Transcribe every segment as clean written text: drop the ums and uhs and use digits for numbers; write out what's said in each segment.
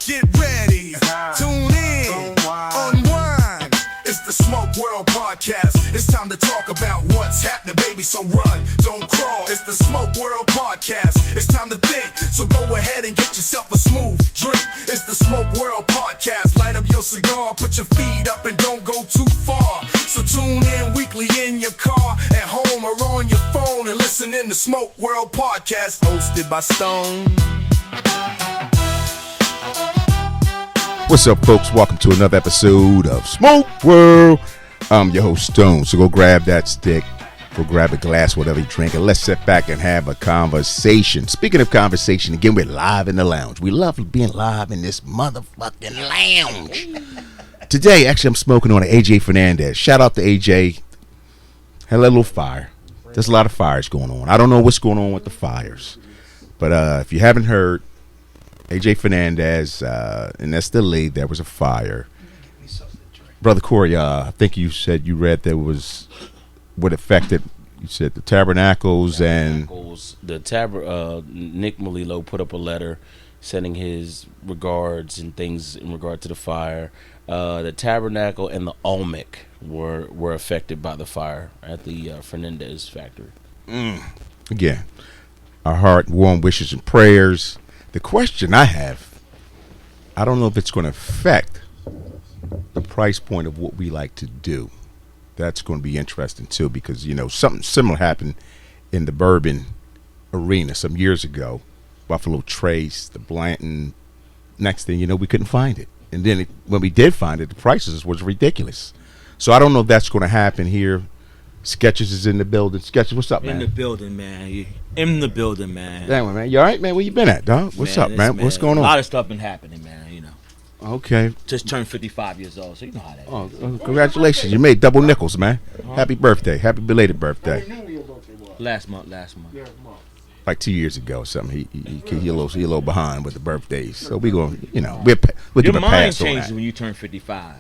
get ready, tune in, unwind. It's the Smoke World Podcast. It's time to talk about what's happening, baby. So run, don't crawl. It's the Smoke World Podcast. It's time to think, so go ahead and get yourself a smooth drink. It's the Smoke World Podcast. Light up your cigar, put your feet up, and don't go too far. So tune in weekly in your car, at home, or on your phone, and listen in the Smoke World Podcast, hosted by Stone. What's up, folks? Welcome to another episode of Smoke World. I'm your host, Stone. So go grab that stick, go grab a glass, whatever you drink, and let's sit back and have a conversation. Speaking of conversation, again, we're live in the lounge. We love being live in this motherfucking lounge. Today, actually, I'm smoking on an AJ Fernandez. Shout out to AJ. Had a little fire. There's a lot of fires going on. I don't know what's going on with the fires. But if you haven't heard, AJ Fernandez, and that's the lead, there was a fire. Brother Corey, I think you said you read there was what affected, you said the Tabernacles and... Nick Melillo put up a letter sending his regards and things in regard to the fire. The Tabernacle and the Olmec were affected by the fire at the Fernandez factory. Again, our heart, warm wishes and prayers. The question I have, I don't know if it's going to affect the price point of what we like to do. That's going to be interesting too, because you know something similar happened in the bourbon arena some years ago. Buffalo Trace, the Blanton. Next thing you know, we couldn't find it, and then when we did find it, the prices was ridiculous. So I don't know if that's going to happen here. Sketches is in the building. Sketches, what's up, man? In the building, man. In the building, man. Damn, man. You all right, man? Where you been at, dog? What's up, man? What's going on? A lot of stuff been happening, man, you know. Okay. Just turned 55 years old, so you know how that is. Congratulations. You made double nickels, man. Happy birthday. Happy belated birthday. Last month. Like 2 years ago or something. He a little behind with the birthdays. So we going to, you know, we'll give a pass on that. Your mind changes when you turn 55.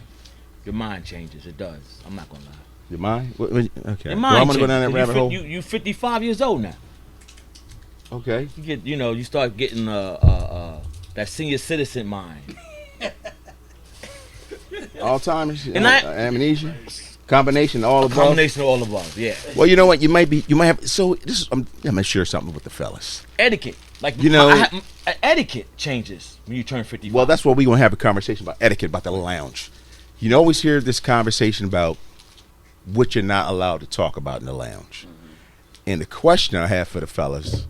Your mind changes. It does. I'm not going to lie. Your mind? Okay. Your mind I'm going to go down that rabbit hole. You 55 years old now. Okay. You get, you start getting that senior citizen mind. Alzheimer's, And amnesia, combination of all above. Combination of all above, yeah. Well, you know what? You might have. So this is. I'm gonna share something with the fellas. Etiquette, like etiquette changes when you turn 55. Well, that's what we're gonna have a conversation about etiquette, about the lounge. You always hear this conversation about what you're not allowed to talk about in the lounge. And the question I have for the fellas: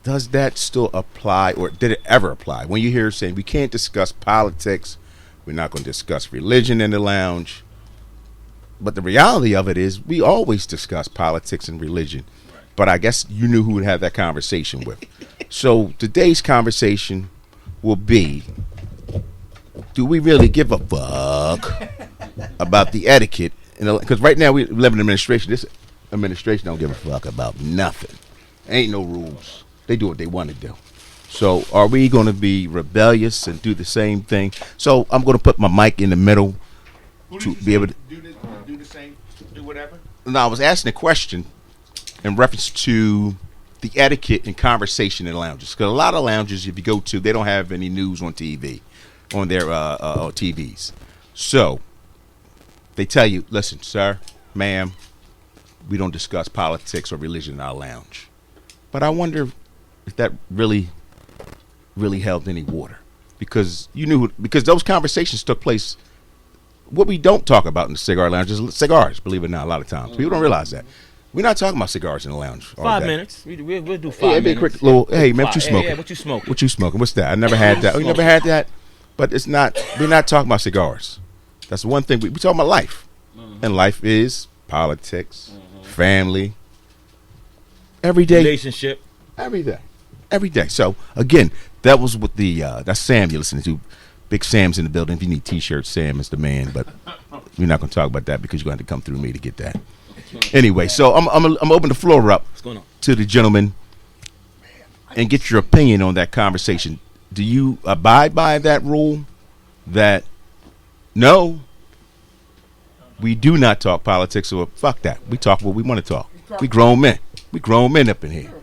does that still apply, or did it ever apply? When you hear saying we can't discuss politics, we're not going to discuss religion in the lounge. But the reality of it is we always discuss politics and religion. But I guess you knew who would have that conversation with. So today's conversation will be, do we really give a fuck about the etiquette? Because right now we live in administration. This administration don't give a fuck about nothing. Ain't no rules. They do what they want to do. So are we going to be rebellious and do the same thing? So I'm going to put my mic in the middle to be able to do the same, do whatever. Now, I was asking a question in reference to the etiquette and conversation in lounges. Because a lot of lounges, if you go to, they don't have any news on TV, on their TVs. So they tell you, listen, sir, ma'am, we don't discuss politics or religion in our lounge. But I wonder if that really held any water, because because those conversations took place. What we don't talk about in the cigar lounge is cigars. Believe it or not, a lot of times people don't realize that we're not talking about cigars in the lounge. 5 minutes. We'll do 5 minutes. Quick little. Hey man, what you smoking? Yeah, what you smoking? What you smoking? What's that? I never had that. We never had that. But it's not. We're not talking about cigars. That's one thing we talking about life, and life is politics, family, every day, relationship, every day. So again, that was what that's Sam you're listening to. Big Sam's in the building. If you need T-shirts, Sam is the man. But we're not going to talk about that because you're going to have to come through me to get that. Anyway, so I'm open the floor up to the gentleman and get your opinion on that conversation. Do you abide by that rule that no, we do not talk politics, or fuck that? We talk what we want to talk. We grown men. We grown men up in here.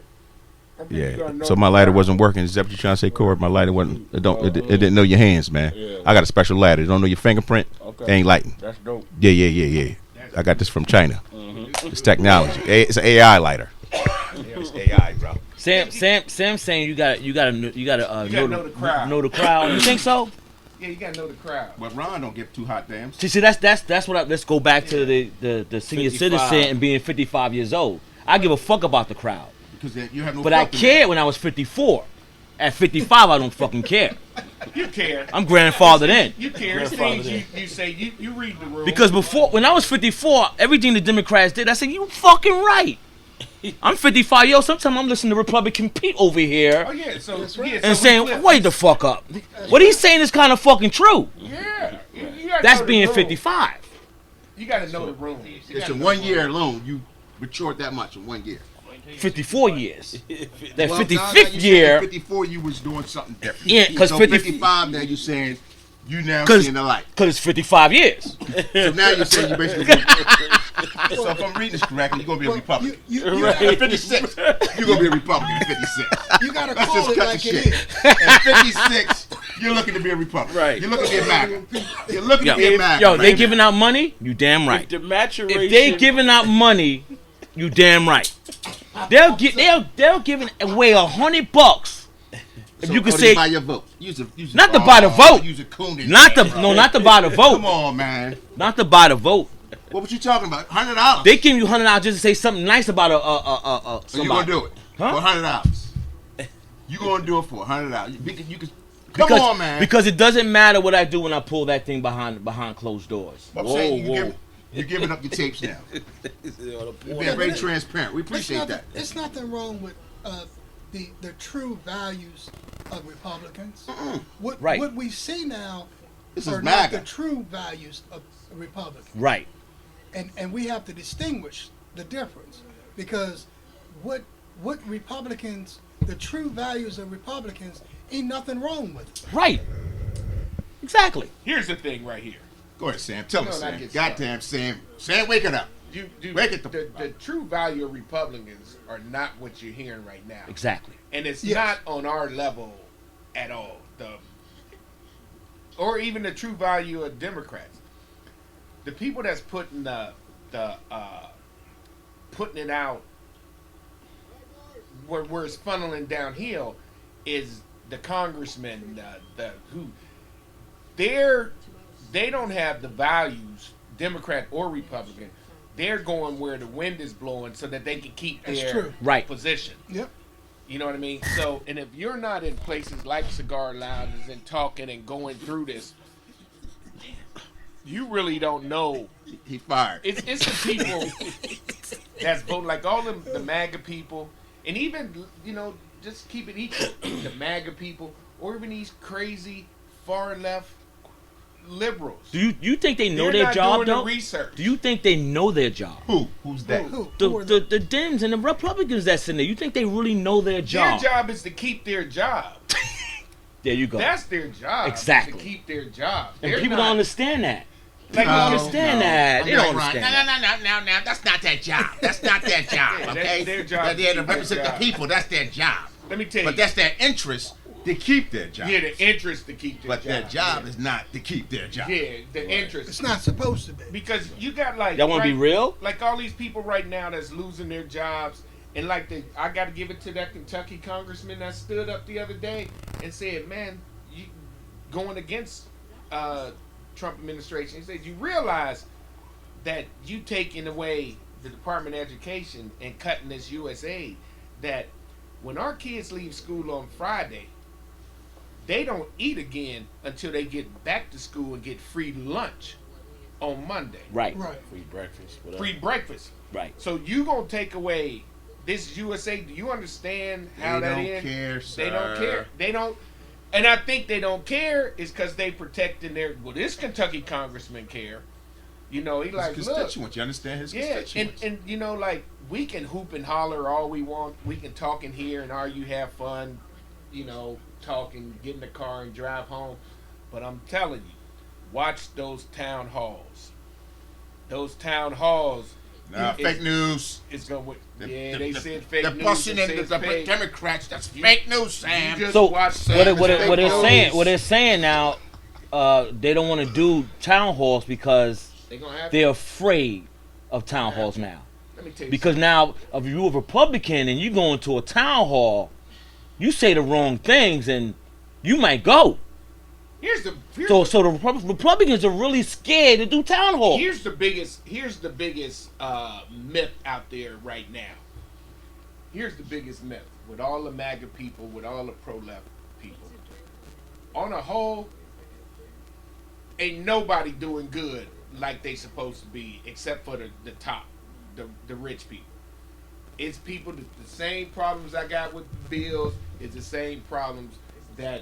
Yeah. So my lighter wasn't working. Is that what you're trying to say, Corey? My lighter wasn't. It didn't know your hands, man. Yeah. I got a special lighter. It don't know your fingerprint. Okay. It ain't lighting. That's dope. Yeah. I got this from China. It's technology. It's an AI lighter. It's AI, bro. Sam saying you gotta know the crowd. Know the crowd. You think so? Yeah, you gotta know the crowd. But Ron don't give too hot damn. See, that's what. Let's go back to the senior 55. citizen and being 55 years old. I give a fuck about the crowd, Because you have no. but I cared when I was 54. At 55, I don't fucking care. You care. I'm grandfathered in. You care. It's things you say. You read the rules. Because before, when I was 54, everything the Democrats did, I said, you fucking right. I'm 55, yo. Sometimes I'm listening to Republican Pete over here Oh yeah. So yeah. So and saying, wait the fuck up. What he's saying is kind of fucking true. Yeah. You gotta That's know the being rules. 55. You gotta know the rules. You It's gotta in know 1 the year rules. alone. You matured that much in 1 year. 54 years. That Well, now 55th you year. saying 54, you was doing something different. Yeah, 'cause so 55 now you're saying you now 'Cause- seeing the light. Because it's 55 years. So now you're saying you basically. So if I'm reading this correctly, you're gonna be a Republican. At 56, you're gonna be a Republican at 56. You gotta Let's call just it cut like the it shit. is. At 56, you're looking to be a Republican. Right. You're looking to be a MAGA. You're looking Yo, to be a MAGA. yo, they man. giving out money? You damn right. The maturation. If they giving out money, you damn right. They'll giving away $100. If So, you could oh, say, buy your vote. Use a, Not to buy the vote. Use a Cooney. not to buy the Come vote, on, man. not to buy the vote. What was you talking about? $100. They give you $100 just to say something nice about So you gonna somebody. do it Huh? for $100? You gonna do it for $100? You can. Come Because, on, man. because it doesn't matter what I do when I pull that thing behind closed doors. I'm saying you're giving up your tapes now. You're being very transparent. We appreciate that. It's nothing wrong with the true values of Republicans. Right. What we see now This is are not MAGA. the true values of Republicans. Right. And we have to distinguish the difference, because what Republicans, the true values of Republicans, ain't nothing wrong with it. Right. Exactly. Here's the thing right here. Go ahead, Sam. Tell me, No, not Sam. get Goddamn, Sam. Sam, wake it up. Wake it The true value of Republicans are not what you're hearing right now. Exactly. And it's Yes. not on our level at all. Or even the true value of Democrats. The people that's putting putting it out where it's funneling downhill is the congressmen, they don't have the values, Democrat or Republican. They're going where the wind is blowing so that they can keep That's their true. Right. position. Yep. You know what I mean? So, and if you're not in places like Cigar Lounges and talking and going through this, you really don't know. He fired. It's the people that's voting, like all the MAGA people, and even, just keep it equal. The MAGA people, or even these crazy far left liberals. Do you think they know They're their not job doing the though? research. Do you think they know their job? Who's that? Who The are the Dems and the Republicans that's in there. You think they really know their Their job? job is to keep their job. There you go. That's their job. Exactly. To keep their job. and They're people not- don't understand that. Like, They don't No, understand no. that. They I'm don't not right. understand that. No, that's not their job. That's not their job, Yeah, okay? their job They're is there to to keep their represent job. the people. That's their job. Let me tell you. But that's their interest. To keep their job. yeah, the interest to keep their But job. their job is not to keep their job. Yeah, the interest. It's not supposed to be. Because you got like Y'all want to be real? like all these people right now that's losing their jobs, and like I got to give it to that Kentucky congressman that stood up the other day and said, "Man, you going against Trump administration." He said, "You realize that you taking away the Department of Education and cutting this USAID, that when our kids leave school on Friday, they don't eat again until they get back to school and get free lunch on Monday. Right. Right. Free breakfast. Whatever. Free breakfast. Right. So you gonna take away this USA? Do you understand how They that don't is? care, They don't sir. care. They don't. And I think they don't care is because they protecting their. Well, this Kentucky congressman care. He His like, look, constituents. You understand his yeah, constituents. and like we can hoop and holler all we want. We can talk in here and argue, have fun, talk and get in the car and drive home. But I'm telling you, watch those town halls. Those town halls Nah, fake news. It's gonna. The- They the- said fake the news. pushing and into said the fake. Democrats. That's fake news, Sam. just So watch what Sam what and what fake they're news. saying, what they're saying now, they don't want to do town halls because They gonna have. they're afraid of town halls now. Let me tell you. Because now, if you're a Republican and you go into a town hall, you say the wrong things and you might go. here's the So the Republicans are really scared to do town hall. Here's the biggest myth out there right now. Here's the biggest myth with all the MAGA people, with all the pro-left people. On a whole, ain't nobody doing good like they supposed to be, except for the top, the rich people. It's people the same problems I got with the bills. It's the same problems that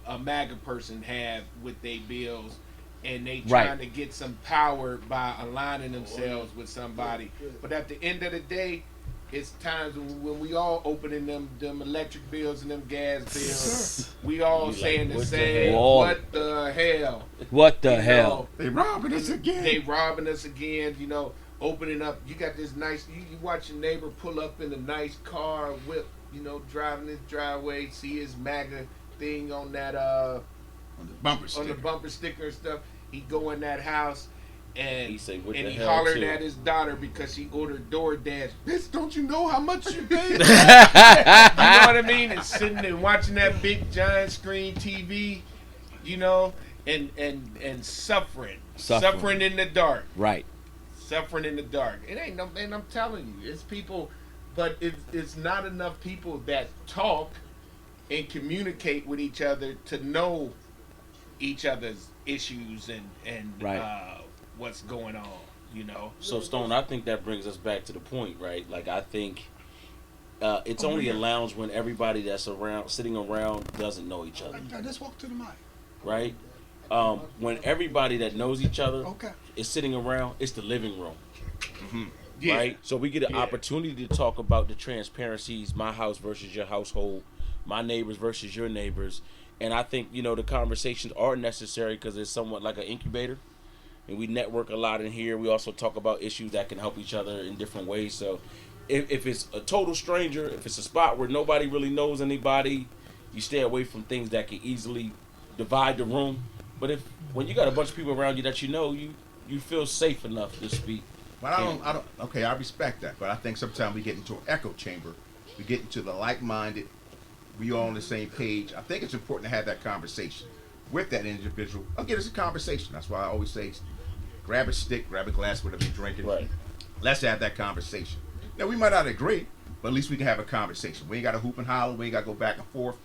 a MAGA person have with their bills, and they trying Right. to get some power by aligning themselves with somebody. But at the end of the day, it's times when we all opening them electric bills and them gas bills. We all You saying like, the what the same. hell? What the hell? What the You hell? know, They robbing us again. they robbing us again, you know, opening up. You got this nice, you watch your neighbor pull up in a nice car, whip, you know, driving his driveway, see his MAGA thing on that, on the bumper on sticker. the bumper sticker and stuff. He go in that house and He say, "What and the he hell, hollered too?" at his daughter because she ordered DoorDash. Bitch, don't you know how much you paid? You know what I mean? And sitting and watching that big giant screen TV, you know, and suffering in the dark. Right. Suffering in the dark. It ain't no, and I'm telling you, it's people, but it's not enough people that talk and communicate with each other to know each other's issues and Right. what's going on. You know. So Stone, I think that brings us back to the point, right? Like I think it's only a lounge when everybody that's sitting around doesn't know each other, I just walk to the mic. right? When everybody that knows each other Okay. is sitting around, it's the living room. Yeah. Right? So we get an Yeah. opportunity to talk about the transparencies, my house versus your household, my neighbors versus your neighbors. And I think, you know, the conversations are necessary because it's somewhat like an incubator. And we network a lot in here. We also talk about issues that can help each other in different ways. So if it's a total stranger, if it's a spot where nobody really knows anybody, you stay away from things that can easily divide the room. But when you got a bunch of people around you that you know, you feel safe enough to speak. But I don't. Okay, I respect that. But I think sometimes we get into an echo chamber. We get into the like-minded. We all on the same page. I think it's important to have that conversation with that individual. Again, it's a conversation. That's why I always say, grab a stick, grab a glass, whatever you're drinking. Right. Let's have that conversation. Now we might not agree, but at least we can have a conversation. We ain't got to hoop and holler. We ain't got to go back and forth.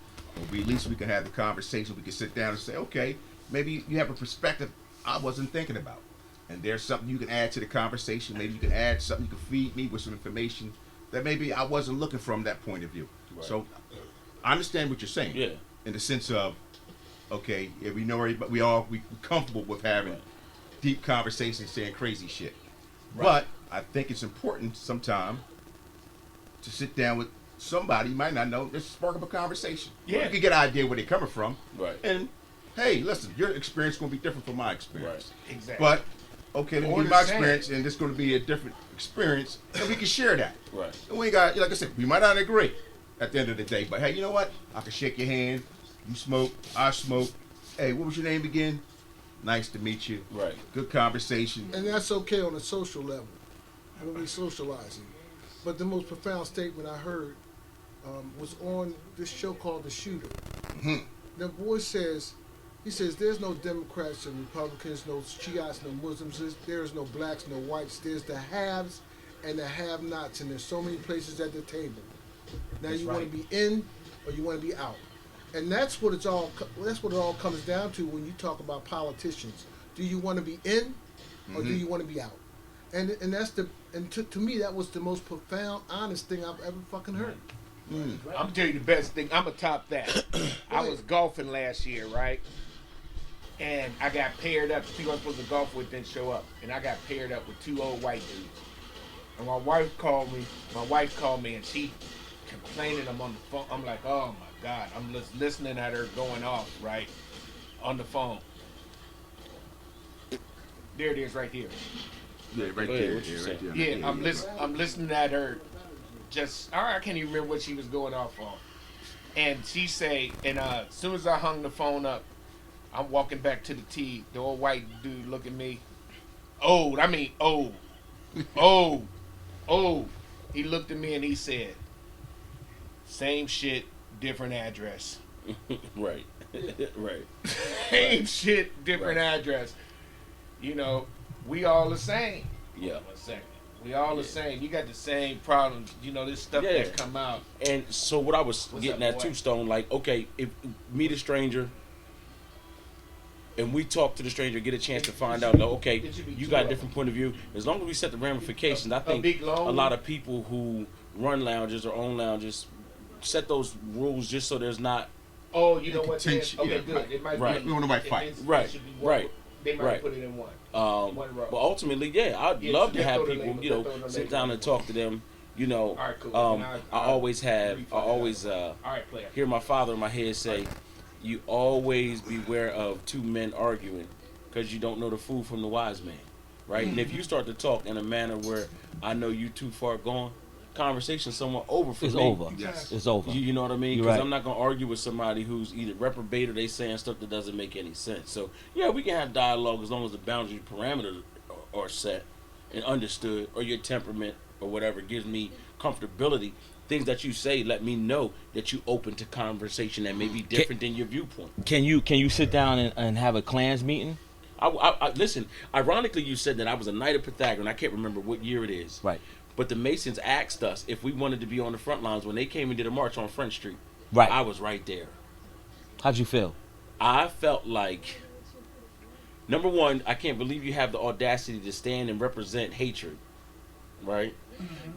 But at least we can have the conversation. We can sit down and say, okay, maybe you have a perspective I wasn't thinking about. And there's something you can add to the conversation. Maybe you can add something, you can feed me with some information that maybe I wasn't looking from that point of view. Right. So I understand what you're saying. Yeah. In the sense of, okay, yeah, we know everybody, we're comfortable with having deep conversations, saying crazy shit. But I think it's important sometime to sit down with somebody you might not know, just spark up a conversation. Yeah. You can get an idea where they're coming from. Right. And hey, listen, your experience is going to be different from my experience. Exactly. But okay, let me Or give the my same. experience, and this is going to be a different experience, and we can share that. Right. And we ain't got, like I said, we might not agree at the end of the day, but hey, you know what? I can shake your hand. You smoke, I smoke. Hey, what was your name again? Nice to meet you. Right. Good conversation. And that's okay on a social level when we socializing. But the most profound statement I heard was on this show called The Shooter. The boy says, he says, there's no Democrats and Republicans, no Shiites, no Muslims, there's no blacks, no whites, there's the haves and the have-nots, and there's so many places at the table. Now you want to be in or you want to be out. And that's what it all comes down to when you talk about politicians. Do you want to be in or do you want to be out? And to me that was the most profound, honest thing I've ever fucking heard. I'm gonna tell you the best thing. I'm gonna top that. I was golfing last year, right? And I got paired up. The people I'm supposed to golf with didn't show up, and I got paired up with two old white dudes. And my wife called me, and she complaining. I'm on the phone. I'm like, oh my god. I'm just listening at her going off right on the phone. There it is, right here. Yeah, right Go ahead, there. what you Yeah, say? right there. Yeah, I'm listening at her. Just I can't even remember what she was going off on. And she say, and as soon as I hung the phone up, I'm walking back to the T. The old white dude look at me. Old. Old. He looked at me and he said, "Same shit, different address." Right. Right. Same shit, different address. You know, we all the same. Yeah. One second. We all the same. You got the same problems. You know, this stuff Yeah. that come out. And so what I was What's getting up, at boy? too, Stone, like, okay, if meet a stranger and we talk to the stranger, get a chance to find out, like, okay, It should be you two got a of different point of view. As long as we set the ramifications, I think big long a lot of people who run lounges or own lounges set those rules just so there's not Oh, you know what? Then? Contention, Okay, yeah, good. right. It might Right. be. We don't want nobody fight. Right, It should be one. right, They might right. put it in one. One row. but ultimately, yeah, I'd Yeah, love to just have throw the people, label, you just throw know, the sit label down on and the talk to them. You know, All right, cool. I And always have, I refund it always All right, player. hear my father in my head say, "You always beware of two men arguing, because you don't know the fool from the wise man, right?" And if you start to talk in a manner where I know you too far gone, conversation somewhat over for It's me. over. Yes. It's over. You know what I mean? You're Because right. I'm not gonna argue with somebody who's either reprobate or they saying stuff that doesn't make any sense. So yeah, we can have dialogue as long as the boundary parameters are set and understood, or your temperament or whatever gives me comfortability. Things that you say let me know that you open to conversation that may be different than your viewpoint. Can you sit down and have a clans meeting? I listen. Ironically, you said that I was a knight of Pythagoras. I can't remember what year it is. Right. But the Masons asked us if we wanted to be on the front lines when they came and did a march on Front Street. Right. I was right there. How'd you feel? I felt like, number one, I can't believe you have the audacity to stand and represent hatred, right?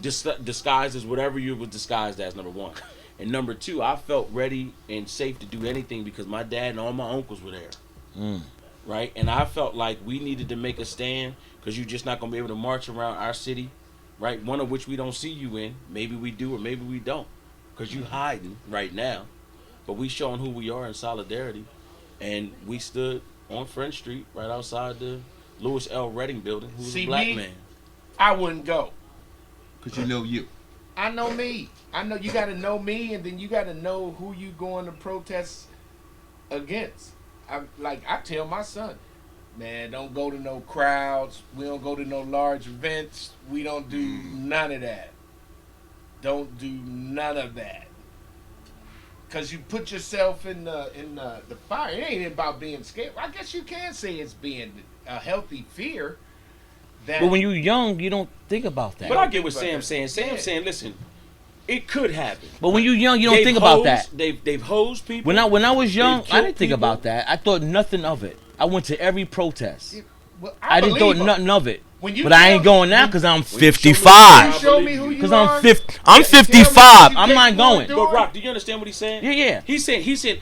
Disguised as whatever you was disguised as, number one. And number two, I felt ready and safe to do anything because my dad and all my uncles were there, right? And I felt like we needed to make a stand because you're just not going to be able to march around our city, right? One of which we don't see you in. Maybe we do or maybe we don't because you hiding right now. But we showing who we are in solidarity. And we stood on Front Street right outside the Lewis L. Redding building, who was See a black me? man. I wouldn't go. Because you know you. I know me. I know you got to know me, and then you got to know who you going to protest against. I tell my son, man, don't go to no crowds. We don't go to no large events. We don't do none of that. Don't do none of that. Cause you put yourself in the fire. It ain't about being scared. I guess you can say it's being a healthy fear. That But when you're young, you don't think about that. But I get what But- Sam's saying. Sam's Yeah. saying, listen, it could happen. But when you're young, you don't They've think about hosed- that. They've hosed people. When I was young, They've I killed didn't think people. about that. I thought nothing of it. I went to every protest. Well, I didn't believe thought 'em. nothing of it. When you But I ain't tell- going now because I'm you show me- 55. You show me who you Because are. I'm 50. I'm Tell me 55. what I'm you not think going. you're But doing. Rock, do you understand what he's saying? Yeah. He said,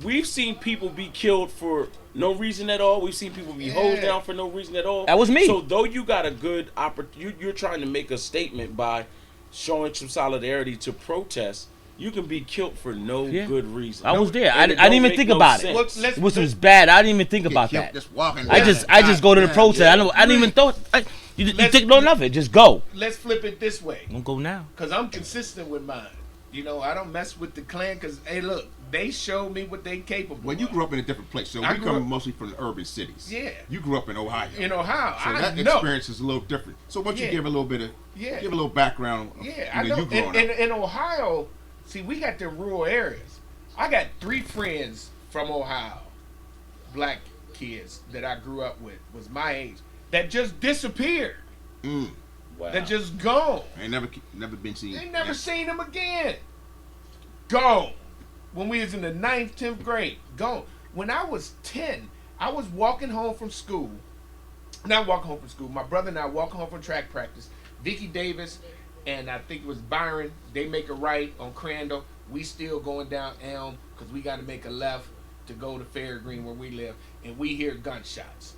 we've seen people be killed for no reason at all. We've seen people be hosed Yeah. down for no reason at all. That was me. So though you got a good opportunity, you're trying to make a statement by showing some solidarity to protest. You can be killed for no Yeah. good reason. I was there. I And it didn't even don't make think no about sense. it. Look, let's- It was bad. I didn't even think Get about killed that. Just walking I down. just go to the God protest. damn. I didn't even thought. You Let's- think nothing of it. Just go. Let's flip it this way. Don't go now. Cause I'm consistent with mine. You know, I don't mess with the Klan. Cause hey, look, they showed me what they capable. Well, you of. grew up in a different place, so I we grew come up- mostly from the urban cities. Yeah. You grew up in Ohio. in Ohio. So I that know. experience is a little different. So why don't you Yeah. give a little bit of, Yeah. give a little background of Yeah, I you know. you growing In, up. in Ohio, see, we got the rural areas. I got 3 friends from Ohio, black kids that I grew up with, was my age, that just disappeared. Wow. That just gone. I ain't never been seen. They never Yeah. seen them again. Gone. When we was in the 9th, 10th grade, gone. When I was 10, I was walking home from school. Not walking home from school. My brother and I walking home from track practice. Vicky Davis and I think it was Byron. They make a right on Crandall. We still going down Elm because we got to make a left to go to Fair Green where we live. And we hear gunshots.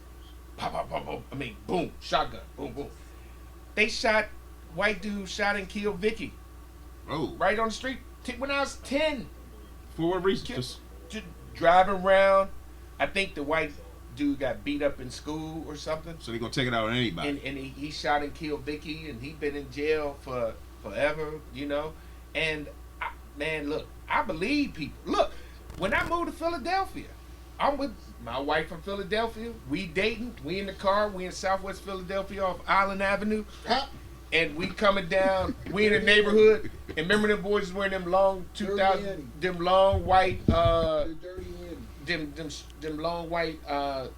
Pop, pop, pop, pop. I mean, boom, shotgun, boom, boom. They shot, white dude shot and killed Vicky Oh, right on the street when I was 10. for what reason? Kid- Just Just driving around. I think the white dude got beat up in school or something. So they're gonna take it out on anybody. And he shot and killed Vicky, and he been in jail for forever, you know. And man, look, I believe people. Look, when I moved to Philadelphia, I'm with my wife from Philadelphia. We dating. We in the car. We in Southwest Philadelphia off Island Avenue, and we coming down. We in the neighborhood. And remember them boys was wearing them long 2000, them long white, The dirty Eddie. them long white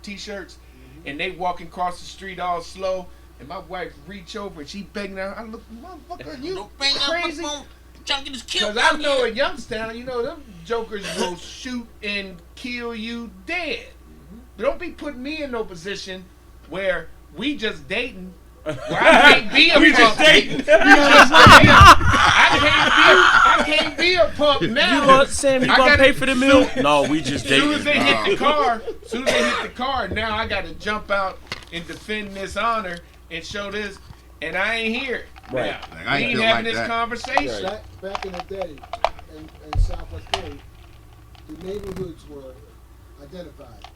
t-shirts, and they walking across the street all slow. And my wife reach over and she begging her. I look, motherfucker, you crazy? Because I know in Youngstown, you know, them jokers will shoot and kill you dead. Don't be putting me in no position where we just dating. Where I can't be a punk. just dating. I can't be a punk now. Sam, you I gonna gotta- pay for the meal? No, we just As soon as dating. they hit the car, now I got to jump out and defend this honor and show this, and I ain't here. Right. Now, Like, I we ain't ain't feel having like this that. conversation. Back in the day, in Southwest Philly, the neighborhoods were identified.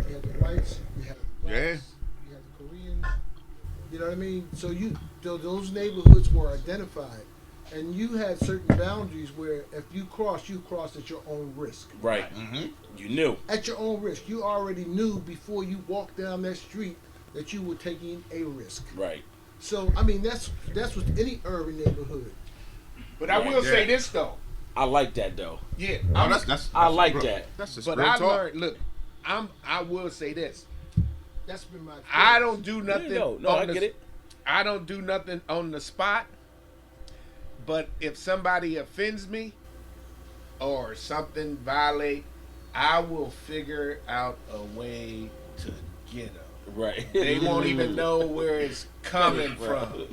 You had the whites, you had the blacks, you had the Koreans. You know what I mean? So those neighborhoods were identified, and you had certain boundaries where if you crossed at your own risk. Right. You knew. At your own risk, you already knew before you walked down that street that you were taking a risk. Right. So I mean, that's with any urban neighborhood. But I will say this though. I like that though. Yeah, Oh, that's I like real- that. That's just but real I talk. learned. Look, I will say this. That's been my. I don't do nothing. No, on I the- get it. I don't do nothing on the spot. But if somebody offends me or something violate, I will figure out a way to get them. Right. They won't even know where it's coming from.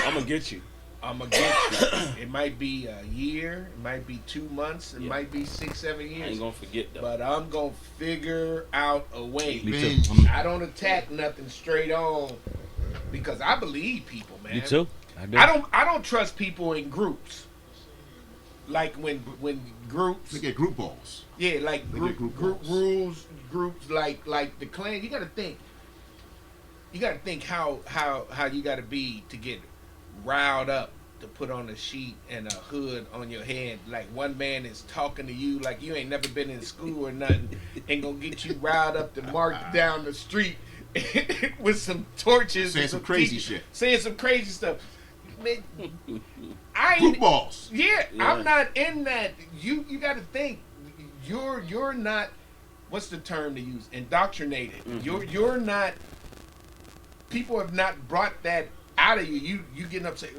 I'm gonna get you. I'm gonna get you. It might be a year, it might be 2 months, it Yeah. might be 6, 7 I ain't years. gonna forget though. But I'm gonna figure out a way. Me Man, too. I don't attack nothing straight on because I believe people, man. Me too. I do. I don't trust people in groups. Like when groups, They get group balls. yeah, like They group, get group group balls. rules, groups like the Klan. You got to think. You got to think how you got to be to get riled up to put on a sheet and a hood on your head. Like one man is talking to you like you ain't never been in school or nothing, and gonna get you riled up to march down the street with some torches, Saying and some crazy teachers- shit. saying some crazy stuff. Man, I Group ain't. balls. Yeah, Yeah. I'm not in that. You got to think. You're not. What's the term to use? Indoctrinated. You're not. People have not brought that out of you. You getting upset.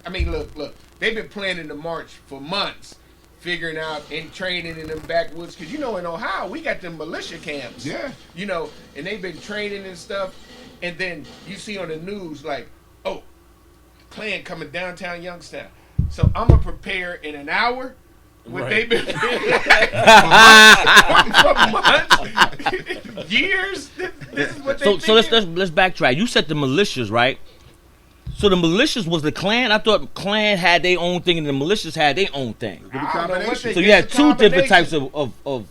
I mean, look. They've been planning the march for months, figuring out and training in them backwoods. Cause you know in Ohio we got them militia camps. Yeah. You know, and they've been training and stuff. And then you see on the news like, oh, Klan coming downtown Youngstown. So I'm gonna prepare in an hour. What Right. they've been for months, years. This is what they. So let's backtrack. You said the militias, right? So the militias was the Klan. I thought Klan had their own thing and the militias had their own thing. I don't know what they So you get had the two different combination. types of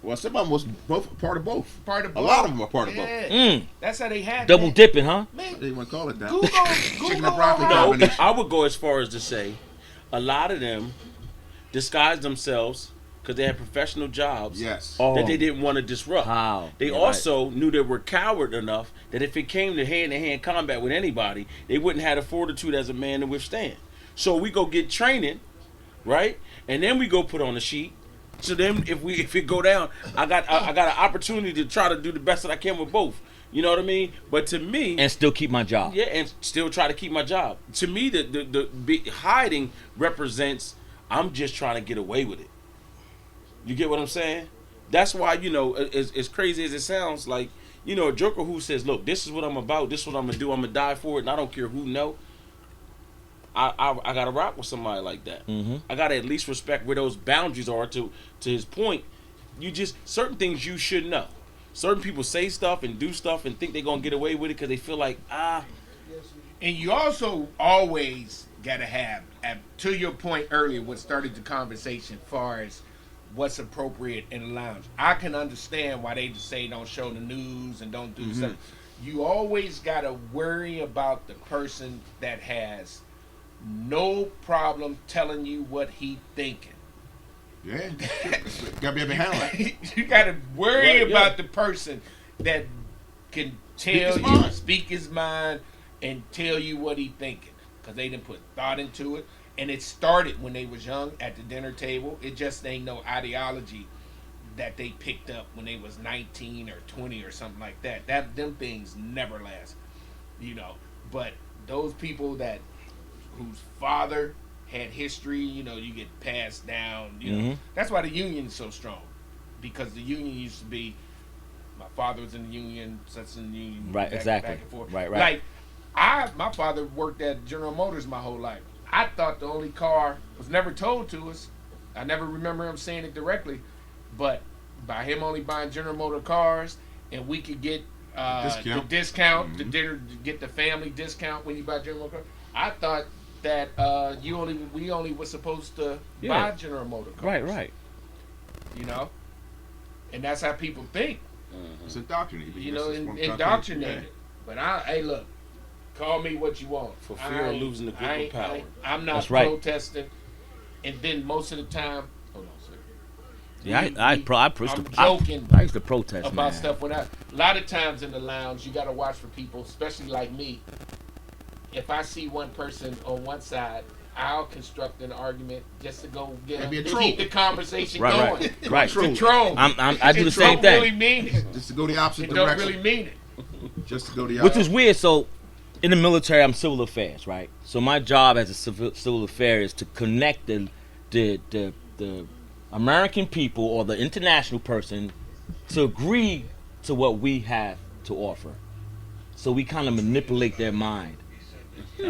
Well, some of them was both part of both. Part of A lot of them are part of both. Yeah. That's how they had double that. dipping, huh? Man, They want to call it that. Google Chicken and broccoli Ohio. combination. I would go as far as to say a lot of them disguised themselves because they had professional jobs Yes. that they didn't want to disrupt. How? They Yeah, also knew they were coward enough that if it came to hand-to-hand combat with anybody, they wouldn't have the fortitude as a man to withstand. So we go get training, right? And then we go put on a sheet. So then if it go down, I got an opportunity to try to do the best that I can with both. You know what I mean? But to me, and still keep my job. yeah, and still try to keep my job. To me, the hiding represents I'm just trying to get away with it. You get what I'm saying? That's why, you know, as crazy as it sounds, like, you know, a joker who says, look, this is what I'm about, this is what I'm gonna do, I'm gonna die for it, and I don't care who know. I gotta rock with somebody like that. Mm-hmm. I gotta at least respect where those boundaries are. To his point, you just certain things you should know. Certain people say stuff and do stuff and think they're gonna get away with it because they feel like And you also always gotta have, to your point earlier, what started the conversation, far as what's appropriate in the lounge. I can understand why they just say don't show the news and don't do stuff. You always gotta worry about the person that has no problem telling you what he thinking. Yeah. Gotta be able to handle it. You gotta worry Right, about yeah. the person that can his tell you, mind. speak his mind, and tell you what he thinking, because they didn't put thought into it. And it started when they was young at the dinner table. It just ain't no ideology that they picked up when they was 19 or 20 or something like that. Them things never last, you know. But those people that whose father had history, you know, you get passed down. You know, that's why the union is so strong, because the union used to be. My father was in the union, such in the union, Right, exactly. back and forth. Right. Like, my father worked at General Motors my whole life. I thought the only car was never told to us. I never remember him saying it directly, but by him only buying General Motor cars, and we could get the discount, the dinner, get the family discount when you buy General Motor cars. I thought that we only was supposed to buy General Motor cars. Right. You know, and that's how people think. It's indoctrinated. You know, indoctrinated. But hey, look, call me what you want. For fear of losing the grip of power. I'm not That's right. protesting. And then most of the time, hold on, sir. Yeah, I'm joking I used to protest about man. stuff when a lot of times in the lounge, you got to watch for people, especially like me. If I see one person on one side, I'll construct an argument just to go get Maybe a to troll. keep the conversation Right, going. right. To troll. I do the It same don't thing. really mean it. Just to go the opposite It don't direction. really mean it. Just to go the Which opposite. is weird. So, in the military, I'm civil affairs, right? So my job as a civil affair is to connect the American people or the international person to agree to what we have to offer. So we kind of manipulate their mind.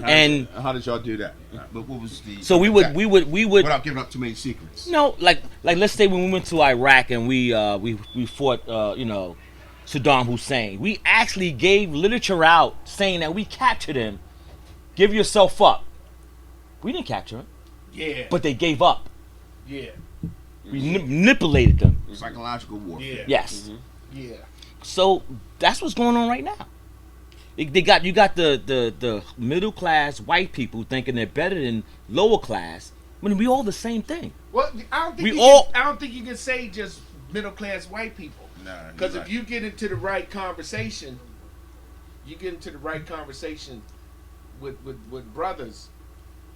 And how did y'all do that? But what was the? so we would without giving up too many secrets. no, like let's say when we went to Iraq and we fought Saddam Hussein. We actually gave literature out saying that we captured him. Give yourself up. We didn't capture him, Yeah. but they gave up. Yeah. We manipulated them. Psychological warfare. Yeah. Yes. Yeah. So that's what's going on right now. You got the middle class white people thinking they're better than lower class when we all the same thing. Well, I don't think you can say just middle class white people. Nah, Because you're if right. you get into the right conversation, with brothers,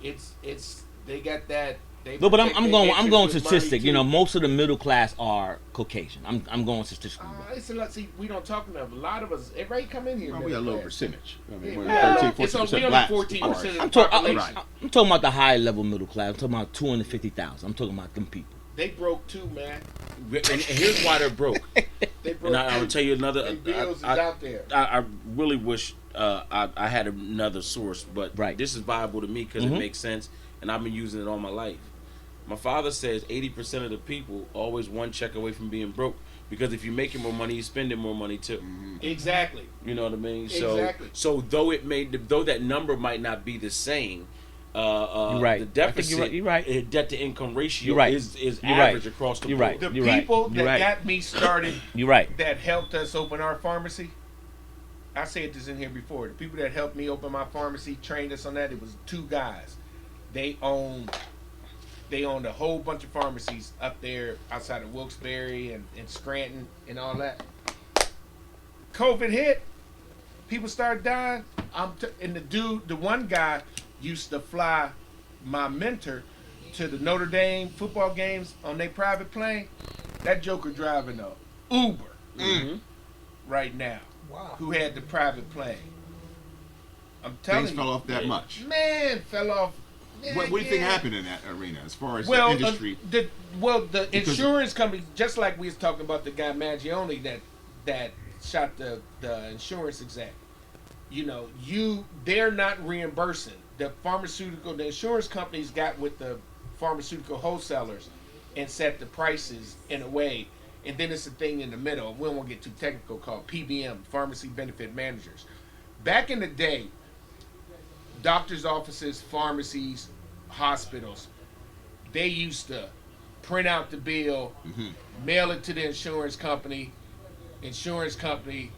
it's they got that. No, but I'm going with money, statistic. too. You know, most of the middle class are Caucasian. I'm going statistically. It's a lot. See, we don't talk enough. A lot of us, everybody come in here. Well, we got a low middle class. percentage. I mean, Yeah. we're Well, 13, it's 14% only blacks. 14% of the I'm population. talking about the high level middle class. I'm talking about 250,000. I'm talking about them people. They broke too, man. And here's why they're broke. They broke And I will too. tell you another. And bills is I out there. really wish I had another source, but Right. this is viable to me because it makes sense, and I've been using it all my life. My father says 80% of the people always one check away from being broke, because if you're making more money, you're spending more money too. Exactly. You know what I mean? So, Exactly. so though that number might not be the same, You're right. the I think deficit, you're right. debt to income ratio You're right. is You're right. average across the You're board. right. The You're right. people You're that right. got me started, You're right. that helped us open our pharmacy. I said this in here before. The people that helped me open my pharmacy, trained us on that. It was two guys. They owned a whole bunch of pharmacies up there outside of Wilkes-Barre and Scranton and all that. COVID hit. People started dying. And the one guy used to fly my mentor to the Notre Dame football games on their private plane. That joker driving a Uber right now. Wow. Who had the private plane? I'm telling Things you, fell off that much. man, fell off. Man, What do you think yeah. happened in that arena as far as Well, the industry? the Because- insurance company, just like we was talking about the guy Mangione that shot the insurance exec. You know, they're not reimbursing. The insurance companies got with the pharmaceutical wholesalers and set the prices in a way, and then it's a thing in the middle. We don't want to get too technical, called PBM, Pharmacy Benefit Managers. Back in the day, doctors' offices, pharmacies, hospitals, they used to print out the bill, mail it to the insurance company. Insurance company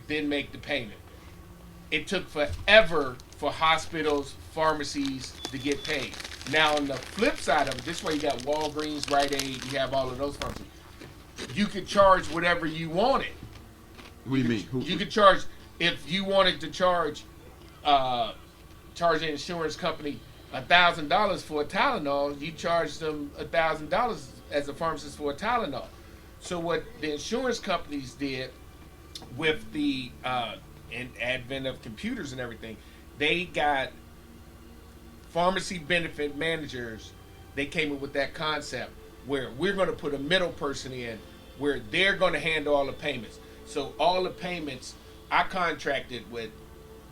then make the payment. It took forever for hospitals, pharmacies to get paid. Now on the flip side of it, this way you got Walgreens, Rite Aid, you have all of those pharmacies. You could charge whatever you wanted. What do you mean? You could charge, if you wanted to charge an insurance company $1,000 for a Tylenol, you charge them $1,000 as a pharmacist for a Tylenol. So what the insurance companies did with the advent of computers and everything, they got pharmacy benefit managers. They came up with that concept where we're going to put a middle person in where they're going to handle all the payments. So all the payments, I contracted with,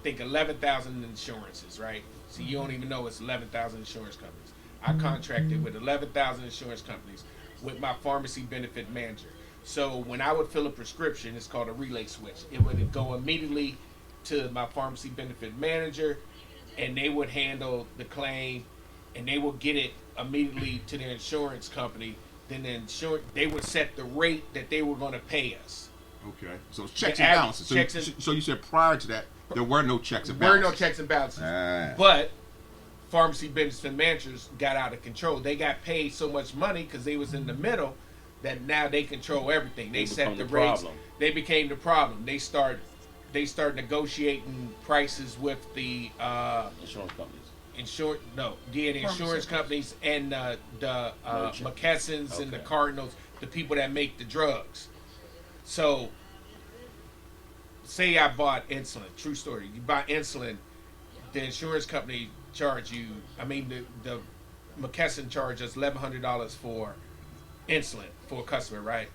I think 11,000 insurances, right? So you don't even know it's 11,000 insurance companies. I contracted with 11,000 insurance companies with my pharmacy benefit manager. So when I would fill a prescription, it's called a relay switch. It would go immediately to my pharmacy benefit manager, and they would handle the claim, and they would get it immediately to the insurance company. Then they would set the rate that they were going to pay us. Okay. So it's checks The and average balances. So you said prior to that, there were no checks and There were balances. no checks and balances. Ah. But pharmacy benefit managers got out of control. They got paid so much money because they was in the middle that now they control everything. They set become the the rates. problem. They became the problem. They start negotiating prices with the Insurance companies. the insurance companies and the Merchant. McKessons and the Okay. Cardinals, the people that make the drugs. So, say I bought insulin. True story. You buy insulin, the insurance company charge you. I mean, the McKesson charge us $1,100 for insulin for a customer, right?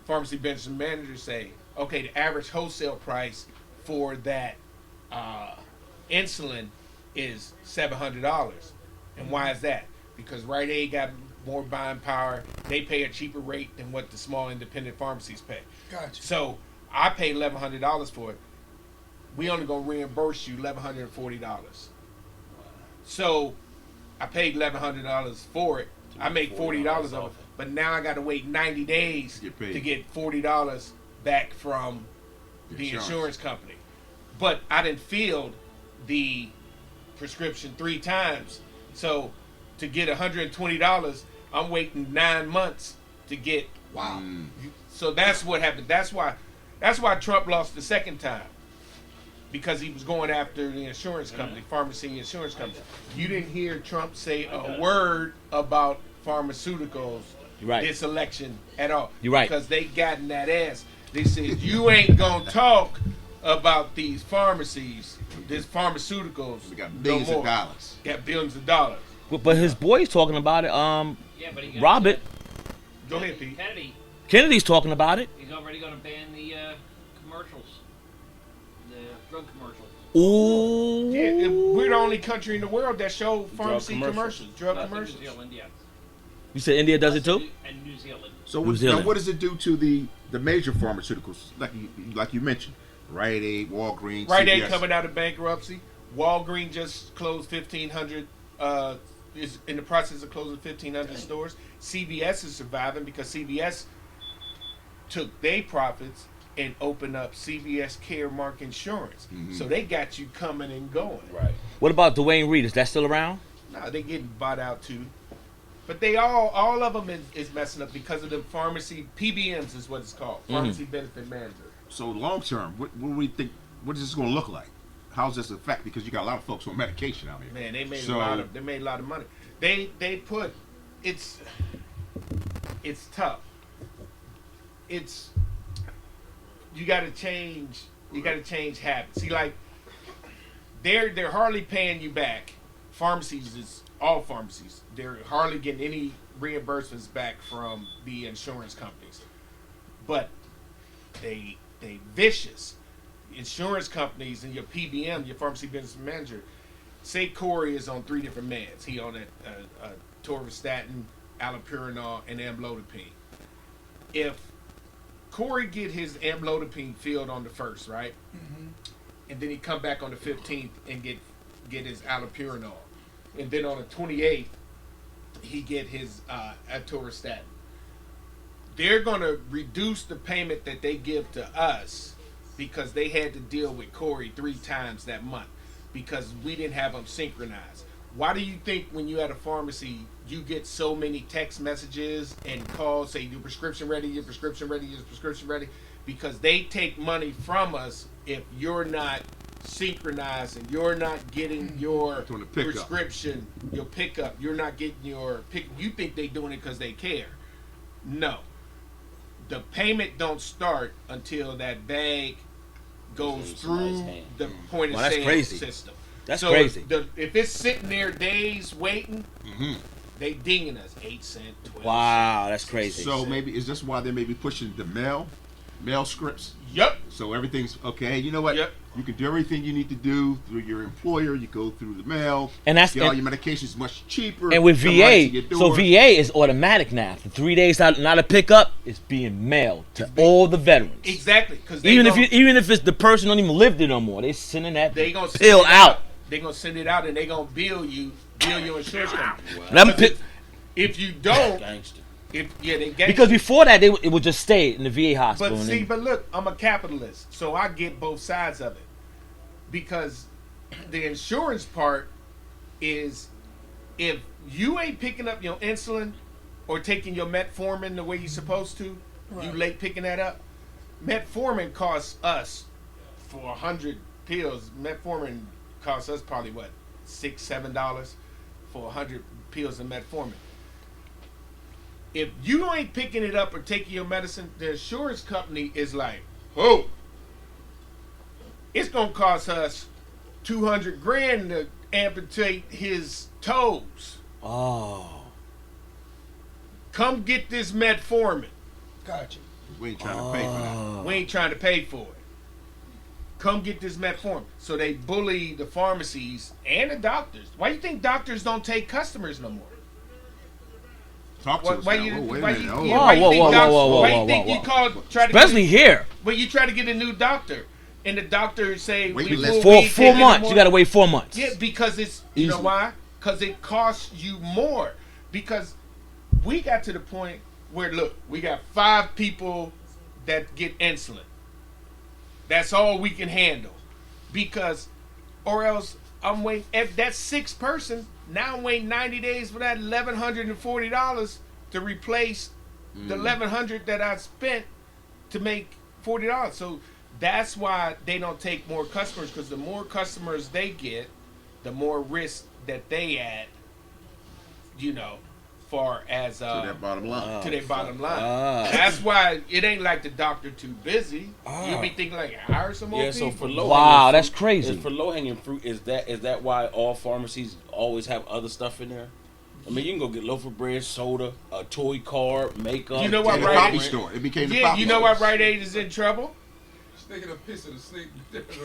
Pharmacy benefit managers say, okay, the average wholesale price for that insulin is $700. And why is that? Because Rite Aid got more buying power. They pay a cheaper rate than what the small independent pharmacies pay. Gotcha. So I paid $1,100 for it. We only gonna reimburse you $1,140. So I paid $1,100 for it. I make $40 of it, but now I got to wait 90 days Get paid. to get $40 back from the insurance company. But I didn't fill the prescription 3 times, so to get $120, I'm waiting 9 months to get. Wow. So that's what happened. That's why Trump lost the second time. Because he was going after the insurance company, pharmacy insurance company. You didn't hear Trump say a word about pharmaceuticals Right. this election at all. You're right. Because they got in that ass. They said, you ain't going to talk about these pharmacies, these pharmaceuticals. We got no billions of more. dollars. Got billions of dollars. But his boy's talking about it. Yeah, but he got Robert Go ahead, Pete. Kennedy's talking about it. He's already going to ban the commercials, the drug commercials. Ooh. Yeah, we're the only country in the world that show pharmacy commercials. commercials, drug Not in commercials. New Zealand, yeah. You said India does it too? And New Zealand. So New what, now Zealand. what does it do to the major pharmaceuticals, like you mentioned, Rite Aid, Walgreens, Rite Aid CVS? coming out of bankruptcy. Walgreens just closed 1,500. Is in the process of closing 1,500 stores. CVS is surviving because CVS took their profits and opened up CVS Caremark Insurance. So they got you coming and going. Right. What about Dwayne Reed? Is that still around? Now they getting bought out too. But they all of them is messing up because of the pharmacy PBMs is what it's called, pharmacy benefit manager. So long term, what do we think? What is this going to look like? How's this affect? Because you got a lot of folks on medication out here. Man, they made So- a lot of money. They put it's tough. It's you got to change habits. See, like they're hardly paying you back. Pharmacies is all pharmacies. They're hardly getting any reimbursements back from the insurance companies. But they vicious. Insurance companies and your PBM, your pharmacy business manager, say Corey is on 3 different meds. He on torvastatin, allopurinol, and amlodipine. If Corey get his amlodipine filled on the 1st, right, and then he come back on the 15th and get his allopurinol, and then on the 28th he get his atorvastatin. They're gonna reduce the payment that they give to us because they had to deal with Corey 3 times that month because we didn't have them synchronized. Why do you think when you at a pharmacy you get so many text messages and calls say your prescription ready, your prescription ready, your prescription ready? Because they take money from us if you're not synchronized and you're not getting your Doing the pickup. prescription, your pickup. You're not getting your pick. You think they doing it because they care? No. The payment don't start until that bag goes in somebody's through hand. the point of Wow, that's sale crazy. system. That's so crazy. If it's sitting there days waiting, they dinging us 8 cents, 12 Wow, that's crazy. So maybe is this why they may be pushing the mail scripts? Yep. So everything's okay. You know what? Yep. You can do everything you need to do through your employer. You go through the mail. And that's- get all and- your medications much cheaper. And with come right to VA, your so door. VA is automatic now. For 3 days not a pickup, it's being mailed to all the veterans. Exactly. Because Even if it's the person don't even live there no more, they sending that they gonna send pill it out. They gonna send it out and they gonna bill your insurance company. Them Because pi- if you don't, Gangster. they gangster. because before that, it would just stay in the VA hospital. But and see, then- but look, I'm a capitalist, so I get both sides of it. Because the insurance part is if you ain't picking up your insulin or taking your metformin the way you're supposed to, you Right. late picking that up. Metformin costs us for 100 pills. Metformin costs us probably what, $6-7 for 100 pills of metformin. If you ain't picking it up or taking your medicine, the insurance company is like, oh, it's gonna cost us 200 grand to amputate his toes. oh, Come get this metformin. Gotcha. We ain't trying to pay for that. We ain't trying to pay for it. Come get this metformin. So they bully the pharmacies and the doctors. Why you think doctors don't take customers no more? Talk to us Why now. you? Oh, wait a Why minute. you? Oh, yeah, why you Whoa, think whoa, doc- whoa, whoa, why whoa, you think whoa, you whoa. call try to especially get, here. when you try to get a new doctor and the doctor say Wait, we let's- will- we Four take it no months. more. You got to wait 4 months. Yeah, because it's you know Easily. why? Because it costs you more. Because we got to the point where look, we got 5 people that get insulin. That's all we can handle. Because or else I'm waiting if that 6th person, now I'm waiting 90 days for that $1,140 to replace the $1,100 that I spent to make $40. So that's why they don't take more customers, because the more customers they get, the more risk that they add, you know, far as to that bottom line. to their bottom line. That's why it ain't like the doctor too busy. You be thinking like hire some more Yeah, people. so for low Wow, hanging that's fruit- crazy. For low hanging fruit, is that why all pharmacies always have other stuff in there? I mean, you can go get loaf of bread, soda, a toy car, makeup. You know what, And the Rite poppy Aid- store. It became the yeah, poppy you know store. why Rite Aid is in trouble? Thinking of pissing asleep.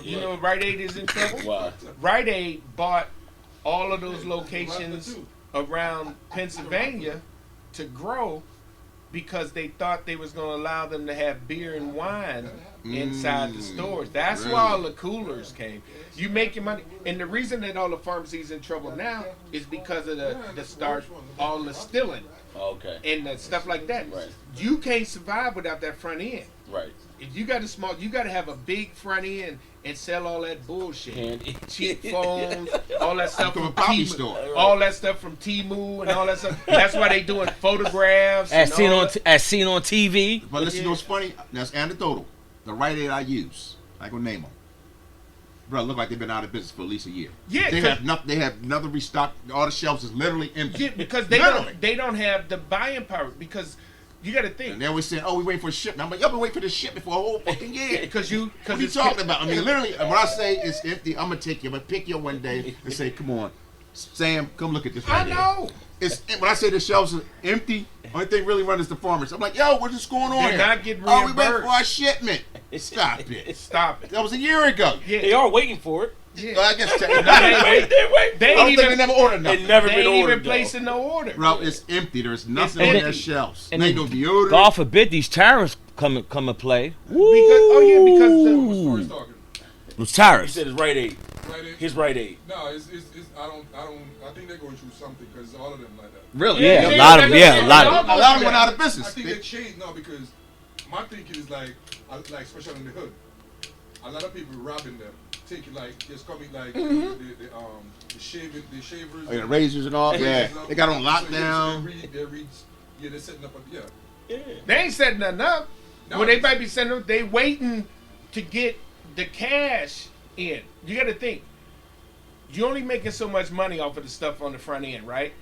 You know Rite Aid is in trouble? Why? Rite Aid bought all of those locations around Pennsylvania to grow because they thought they was going to allow them to have beer and wine inside the stores. That's why all the coolers came. You make your money. And the reason that all the pharmacies in trouble now is because of the start, all the stealing Okay. and the stuff like that. Right. You can't survive without that front end. Right. If you got you got to have a big front end and sell all that bullshit. Candy. Cheap phones, all that stuff From from a poppy Temu, store. all that stuff from Temu and all that stuff. That's why they doing photographs. As and seen all on that. as seen on TV. But listen, you know what's funny? That's anecdotal. The Rite Aid I use, I ain't gonna name them. Bro, look like they've been out of business for at least a year. Yeah, they 'cause- have nothing. They have another restock. All the shelves is literally empty. Yeah, because they Literally. don't have the buying power. Because you got to think. And they always saying, "Oh, we waiting for a shipment." I'm like, "Y'all been waiting for this shipment for a whole fucking year." Because you, What are you talking about? I mean, literally, when I say it's empty, I'm gonna take you. I'm gonna pick you one day and say, "Come on, Sam, come look at this." I Rite Aid." know It's when I say the shelves are empty. Only thing really running is the farmers. I'm like, "Yo, what's going on They're here?" not getting Oh, we waiting reimbursed. for our shipment. Stop it. Stop it. That was a year ago. Yeah, They are waiting for it. yeah. I guess They I ain't don't think they even never ordered They nothing. never they been ain't even ordered. though. placing no order. Bro, it's empty. There's nothing It's on empty. their shelves. And Ain't then- no deodorant. God forbid these tariffs come to play. Because because First talking. Those You tariffs. said it's Rite Aid. Right Aid? His Rite Aid. No, it's I think they're going through something because all of them like that. Really? Yeah, a lot of them. Yeah, a lot of them. A lot of them went out of I business. think they changed now because my thinking is like especially in the hood, a lot of people robbing them, taking like just coming like the shavers. Oh, yeah, the razors and all. Yeah, they got on lockdown. They're setting up. They ain't setting nothing up. No. Well, they might be setting up. They waiting to get the cash in. You got to think. You're only making so much money off of the stuff on the front end, right?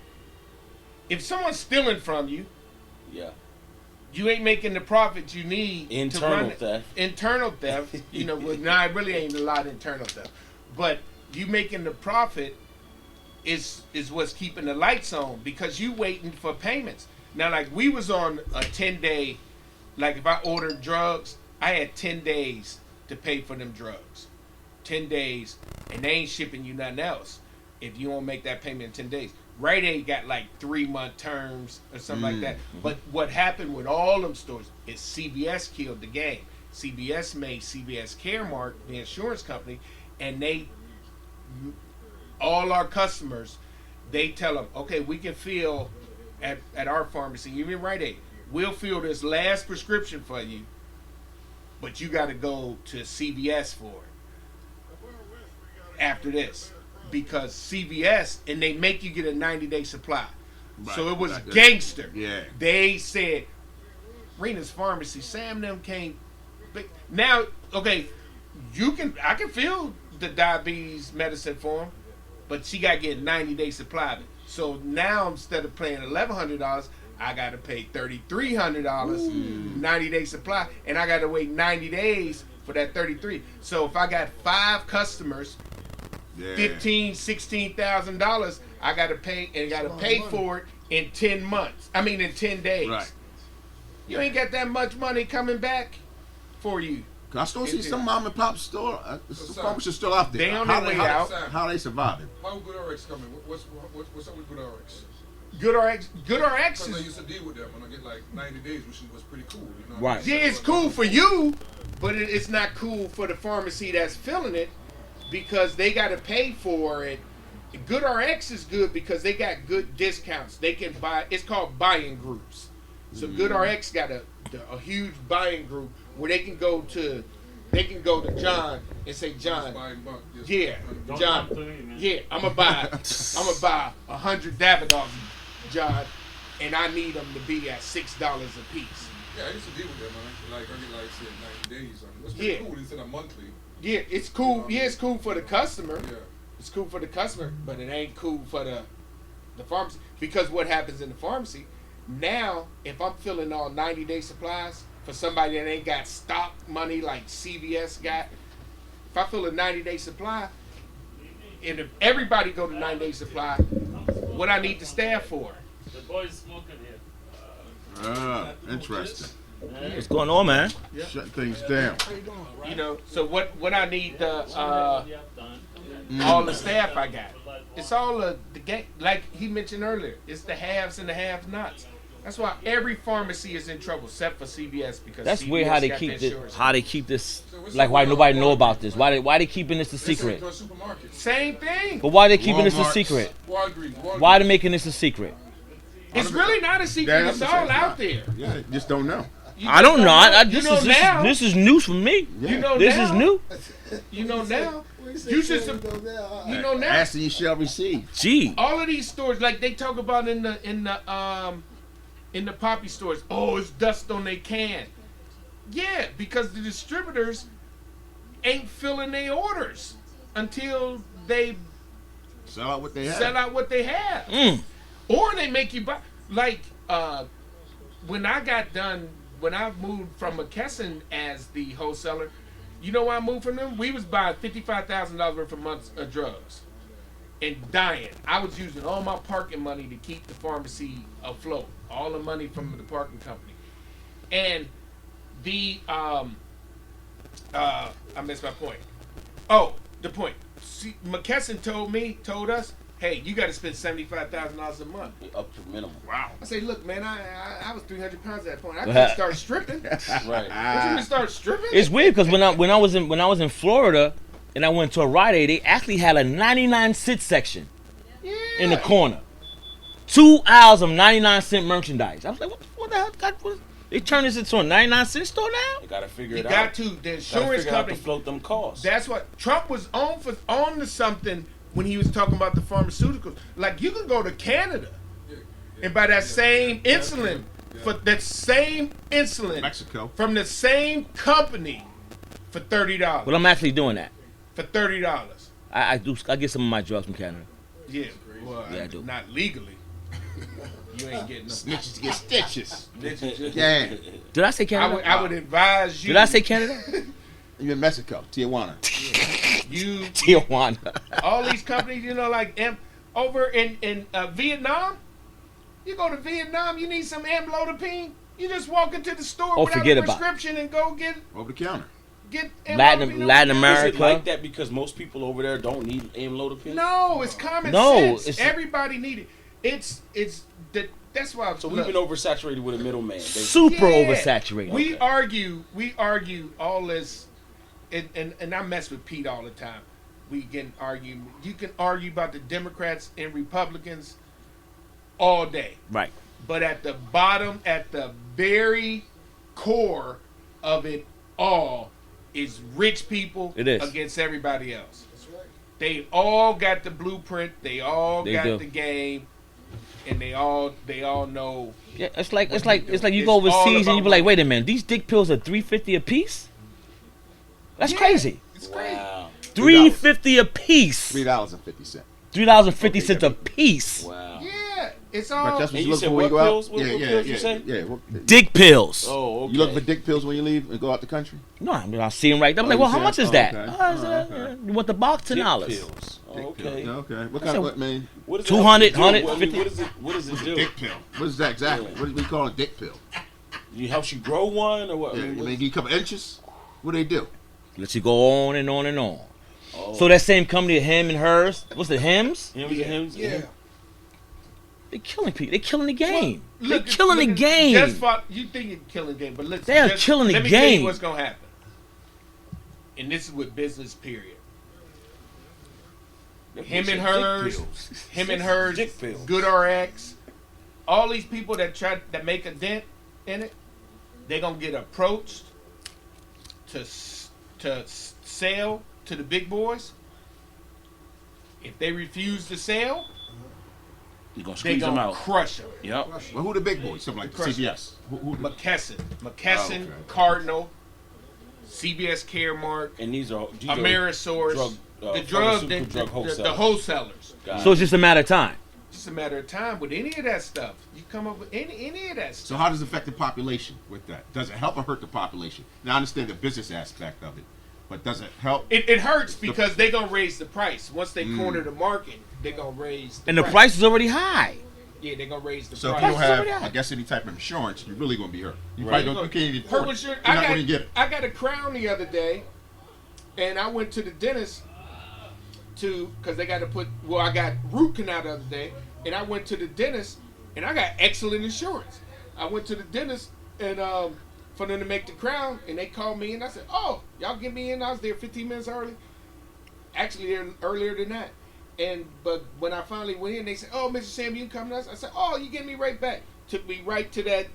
If someone's stealing from you, Yeah. you ain't making the profits you need to Internal run it. theft. Internal theft. You know, well, nah, it really ain't a lot of internal theft. But you making the profit is what's keeping the lights on because you waiting for payments. Now, like we was on a 10-day, like if I ordered drugs, I had 10 days to pay for them drugs. 10 days, and they ain't shipping you nothing else if you won't make that payment in 10 days. Rite Aid got like 3-month terms or something like that. But what happened with all them stores is CVS killed the game. CVS made CVS Caremark, the insurance company, and all our customers, they tell them, okay, we can fill at our pharmacy, even Rite Aid, we'll fill this last prescription for you, but you got to go to CVS for it after this because CVS, and they make you get a 90-day supply. Right, So it was like that. gangster. Yeah. They said, Rena's Pharmacy, Sam them can't. Now, okay, I can fill the diabetes medicine for him, but she got to get a 90-day supply of it. So now instead of paying $1,100, I got to pay $3,300, 90-day supply, and I got to wait 90 days for that 33. So if I got 5 customers, Yeah. $15,000-$16,000, I got to pay and got to pay for it in 10 months. I mean, in 10 days. Right. You ain't got that much money coming back for you. I still see some mom and pop store, pharmacists still out there. They on their way out. How they surviving? How GoodRx coming? What's up with GoodRx? GoodRx Because I is used to deal with them and I get like 90 days, which was pretty cool. You know? Right. yeah, it's cool for you, but it's not cool for the pharmacy that's filling it because they got to pay for it. GoodRx is good because they got good discounts. They can buy. It's called buying groups. So GoodRx got a huge buying group where they can go to John and say, John, yeah, John, yeah, I'm gonna buy 100 Davidoff, John, and I need them to be at $6 a piece. Yeah, I used to deal with them, man. Like I get like say 90 days. It's pretty cool instead of monthly. Yeah, it's cool. Yeah, it's cool for the customer. Yeah. It's cool for the customer, but it ain't cool for the pharmacy. Because what happens in the pharmacy, now if I'm filling all 90-day supplies for somebody that ain't got stock money like CVS got, if I fill a 90-day supply, and if everybody go to 90-day supply, what I need the staff for? The boys smoking here. Interesting. What's going on, man? Shut things down. You know, so what I need all the staff I got. It's all the game, like he mentioned earlier. It's the haves and the have-nots. That's why every pharmacy is in trouble, except for CVS because That's CVS weird how they got keep that this. insurance. How they keep this. Like why nobody know about this? Why they keeping this a secret? Go to supermarkets. Same thing. But why they keeping this a Walmart's. secret? Walgreens. Why they making this a secret? It's really not a secret. Yeah, It's I'm all saying. out there. Yeah, just don't know. You I don't know. You know now. This is news for me. You know This now. is new. You know now. You just you know now. Ask and you shall receive. Gee. All of these stores, like they talk about in the poppy stores, oh, it's dust on their can. Yeah, because the distributors ain't filling their orders until they Sell out what they have. sell out what they have. Or they make you buy. Like when I moved from McKesson as the wholesaler, you know why I moved from them? We was buying $55,000 worth of months of drugs and dying. I was using all my parking money to keep the pharmacy afloat. All the money from the parking company. And I missed my point. Oh, the point. See, McKesson told us, hey, you got to spend $75,000 a month. Up to minimum. Wow. I say, look, man, I was 300 pounds at that point. I couldn't start stripping. Right. What you mean start stripping? It's weird because when I was in Florida, and I went to a Rite Aid, they actually had a 99-cent section in the corner. 2 aisles of 99-cent merchandise. I was like, what the hell? God, they turned this into a 99-cent store now? You gotta figure You it out. got to. The Gotta insurance figure out company. to float them costs. That's what Trump was on to something when he was talking about the pharmaceuticals. Like you can go to Canada and buy that same insulin for that same insulin Mexico. from the same company for $30. Well, I'm actually doing that. For $30. I get some of my drugs from Canada. Yeah. Well, Yeah, I do. Not legally. You ain't getting no Snitches get stitches. bitches. Yeah. Did I say Canada? I would advise you. Did I say Canada? You in Mexico, Tijuana. you Tijuana. all these companies, you know, like over in Vietnam? You go to Vietnam, you need some amlodipine. You just walk into the store without forget a about it. prescription and go get Over the counter. Latin amlodipine. Is America. it like that because most people over there don't need amlodipine? No, it's common No, sense. it's- Everybody need it. That's why. So we've been oversaturated with a middleman. Super Yeah. oversaturated. We argue all this, and I mess with Pete all the time. We can argue. You can argue about the Democrats and Republicans all day, Right. but at the bottom, at the very core of it all, is rich people It is. against everybody else. That's right. They all got the blueprint. They all They got do. the game, and they all know. Yeah, it's like you do? go It's overseas all and you about be like, wait a minute, these dick pills are $3.50 a piece? That's Yeah. crazy. It's crazy. Wow. $3.50 a piece. $3.50. $3.50 a piece. Wow. Yeah, it's But all. that's what And you you look said for when you what go pills? out. What pills you say? Yeah. What- Dick pills. Oh, okay. You look for dick pills when you leave and go out the country? No, I mean, I see them right there. I'm like, you well, how see much them? is that? Okay. Oh, is that- okay. You want the box? Dick $10. pills. Oh, okay. Yeah, okay. What I kind said- of, what, man? What does it 200, help you do? 150? What does it do? Dick pill. What is that exactly? Yeah. What do we call a dick pill? You helps you grow one or what? Yeah, I you mean, mean, give you a couple inches? What do they do? Let you go on and on and on. oh. So that same company, him and hers, what's it, Hims? Hims? Yeah. They're killing people. They're killing the game. They're Look, killing the look, game. Just for, you think you're killing the game, but listen. They are just, killing the let me tell game. you what's gonna happen. And this is with business. Period. Him and hers, him and hers, Dick pills. Good RX, all these people that make a dent in it, they're gonna get approached to sell to the big boys. If they refuse to sell, You're going to they squeeze them gonna out. crush them. Yep. Well, who the big boys? Something like Crush CBS. Who McKesson, Oh, okay. Cardinal, CBS Caremark, And these are Amerisource, drug, the drug, pharmaceutical drug the wholesalers. wholesalers. Got So it. it's just a matter of time. It's just a matter of time with any of that stuff. You come up with any of that So stuff. how does it affect the population with that? Does it help or hurt the population? Now, I understand the business aspect of it, but does it help? It hurts because they're gonna raise the price. Once they corner the market, they're gonna raise the And the price. price is already high. Yeah, they're gonna raise the So if price. you don't have, already out. I guess, any type of insurance, you're really going to be hurt. You Right. probably don't, you can't even Her afford it. insurance- You're not going to get it. I got a crown the other day, and I went to the dentist because they got to put. Well, I got root canal the other day, and I went to the dentist, and I got excellent insurance. I went to the dentist and for them to make the crown, and they called me, and I said, "Oh, y'all get me in." I was there 15 minutes early. Actually, there earlier than that. But when I finally went in, they said, "Oh, Mr. Sam, you can come to us." I said, "Oh, you get me right back." Took me right to that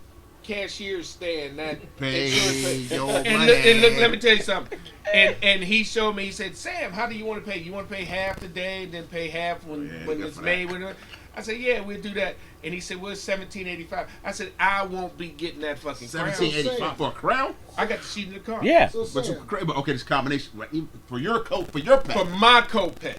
cashier stand, that Pay insurance place. your And look, let me tell you something. And he showed me. He said, "Sam, how do you want to pay? You want to pay half today, then pay half when good it's for made?" that. I said, "Yeah, we'll do that." And he said, "Well, it's $17.85." I said, "I won't be getting that fucking crown. $17.85 for a crown? I got the sheet in the car. Yeah. So But Sam, but okay, this combination right, even for your coat for your pay. For my copay,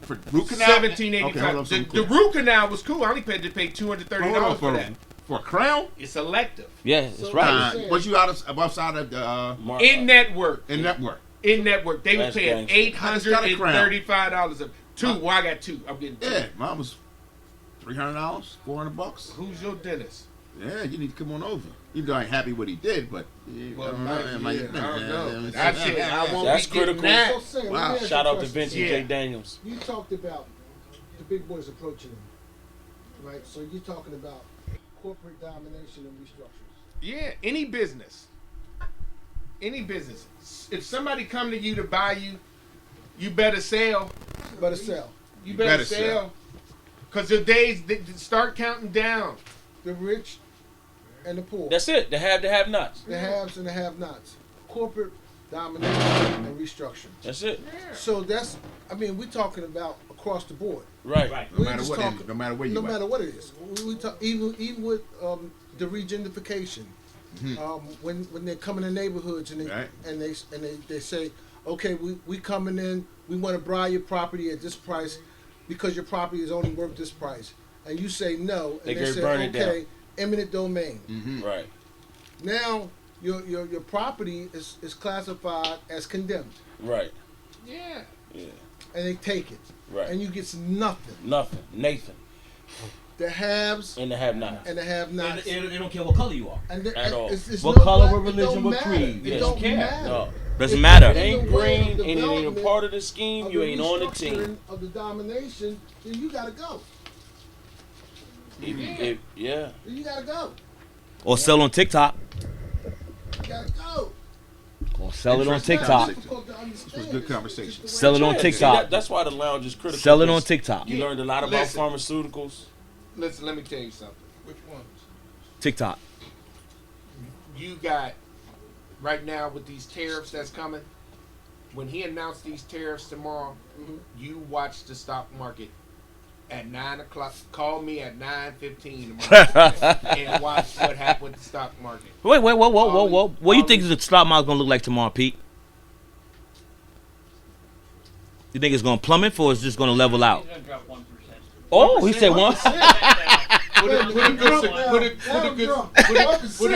For root canal. $17.85. Okay, hold on, so The root canal was cool. I only paid to pay $230 hold on, for that. for a crown. It's elective. Yeah, that's So- right. Sam. Was you outside of the In network. in network? In network. They were That's paying gangster. I just got a crown. $835 a two. Well, I got two. I'm getting two. Yeah, mine was $300, $400. Who's your dentist? Yeah, you need to come on over. Even though I ain't happy what he did, but Well, I don't know. I don't know. I said I won't That's be getting critical. that. so Sam, let me Wow. ask you Shout a out to question, Vince Sam. and Yeah. Jay Daniels. You talked about the big boys approaching them, right? So you're talking about corporate domination and restructures. Yeah, any business. Any business. If somebody come to you to buy you, you better sell. Better sell. You better sell. Because the days start counting down. The rich and the poor. That's it. The have-nots. The haves and the have-nots. Corporate domination and restructuring. That's it. So we're talking about across the board. Right. No matter what, no matter where you No at. matter what it is. We talk even with the regentrification. When they're coming in neighborhoods and they say, okay, we coming in, we want to buy your property at this price because your property is only worth this price, and you say no, and they say okay, eminent domain. Right. Now your property is classified as condemned. Right. Yeah. And they take it. Right. And you get nothing. Nothing. Nathan. The haves and the have-nots. And the have-nots. They don't care what color you are. At all. It's What no color, black, what religion, what creed. It Yes. don't Care. matter. No. Doesn't matter. It ain't green and it ain't a Development part of the scheme. of You the ain't on the team. restructuring of the domination, then you gotta go. Yeah. Then you gotta go. Or sell on TikTok. You gotta go. Or sell it on Interesting TikTok. conversation. This was a good conversation. Sell it on Yeah, TikTok. see, that's why the lounge is critical. Sell it on because TikTok. You learned a lot about Listen. pharmaceuticals. Listen, let me tell you something. Which ones? TikTok. You got right now with these tariffs that's coming. When he announced these tariffs tomorrow, you watch the stock market at 9 o'clock. Call me at 9:15 tomorrow and watch what happened with the stock market. Wait, whoa. What do you think the stock market gonna look like tomorrow, Pete? You think it's gonna plummet or it's just gonna level out? He's gonna drop 1%. Oh, he said one. Put a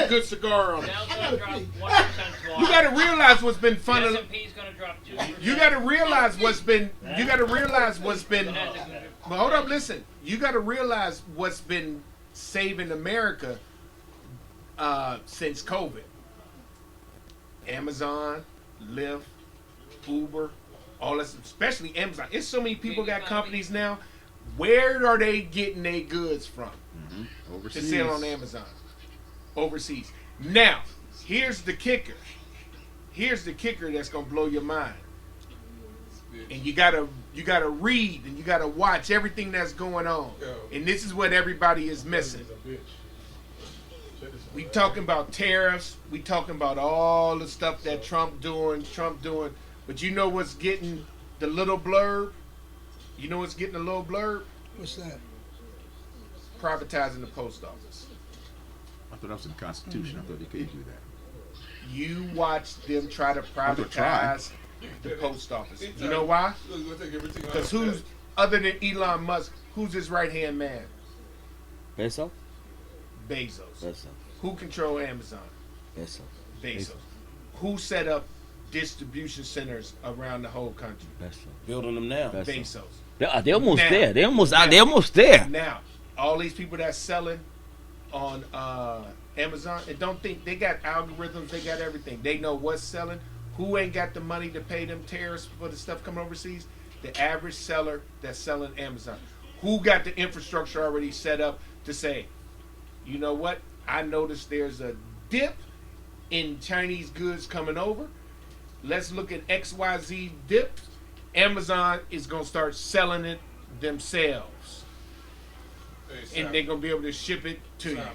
good cigar on it. Dow's gonna drop 1% tomorrow. You got to realize what's been The fun. S&P's gonna drop 2%. You got to realize what's been. You got to realize what's been. But hold up, listen. You got to realize what's been saving America since COVID. Amazon, Lyft, Uber, all this, especially Amazon. It's so many people got companies now. Where are they getting their goods from? To Overseas. sell on Amazon. Overseas. Now, here's the kicker. Here's the kicker that's gonna blow your mind. And you gotta read and you gotta watch everything that's going on. And this is what everybody is missing. We talking about tariffs. We talking about all the stuff that Trump doing. But you know what's getting the little blurb? You know what's getting the little blurb? What's that? Privatizing the post office. I thought that was in the Constitution. I thought they could do that. You watch them try to I'm gonna try. privatize the post office. You know why? Because who's, other than Elon Musk, who's his right-hand man? Bezos. Bezos. Who control Amazon? Bezos. Who set up distribution centers around the whole country? Building them now. Bezos. They're almost Now. there. They're almost there. Now, all these people that's selling on Amazon, and don't think they got algorithms, they got everything. They know what's selling. Who ain't got the money to pay them tariffs for the stuff coming overseas? The average seller that's selling Amazon. Who got the infrastructure already set up to say, you know what? I noticed there's a dip in Chinese goods coming over. Let's look at XYZ dips. Amazon is going to start selling it themselves. Hey, Sam, And they're going to be able to ship it to Sam,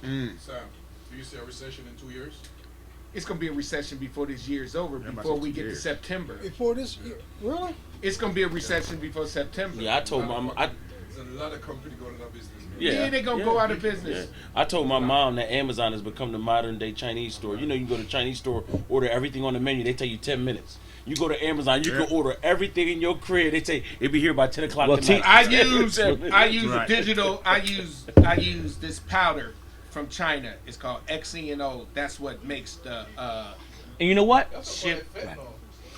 you. Sam, do you see a recession in 2 years? It's going to be a recession before this year's over, Yeah, before about we 2 get to years. September. Before this year? Really? It's going to be a recession before September. Yeah, I told my There's a lot of company going out of business. Man. Yeah, they're going to go out of business. Yeah. I told my mom that Amazon has become the modern day Chinese store. You know, you go to a Chinese store, order everything on the menu, they tell you 10 minutes. You go to Amazon, you can order everything in your crib. They say it'll be here by 10 o'clock Well, tonight. I use Right. digital. I use this powder from China. It's called XENO. That's what makes the And you know what? ship.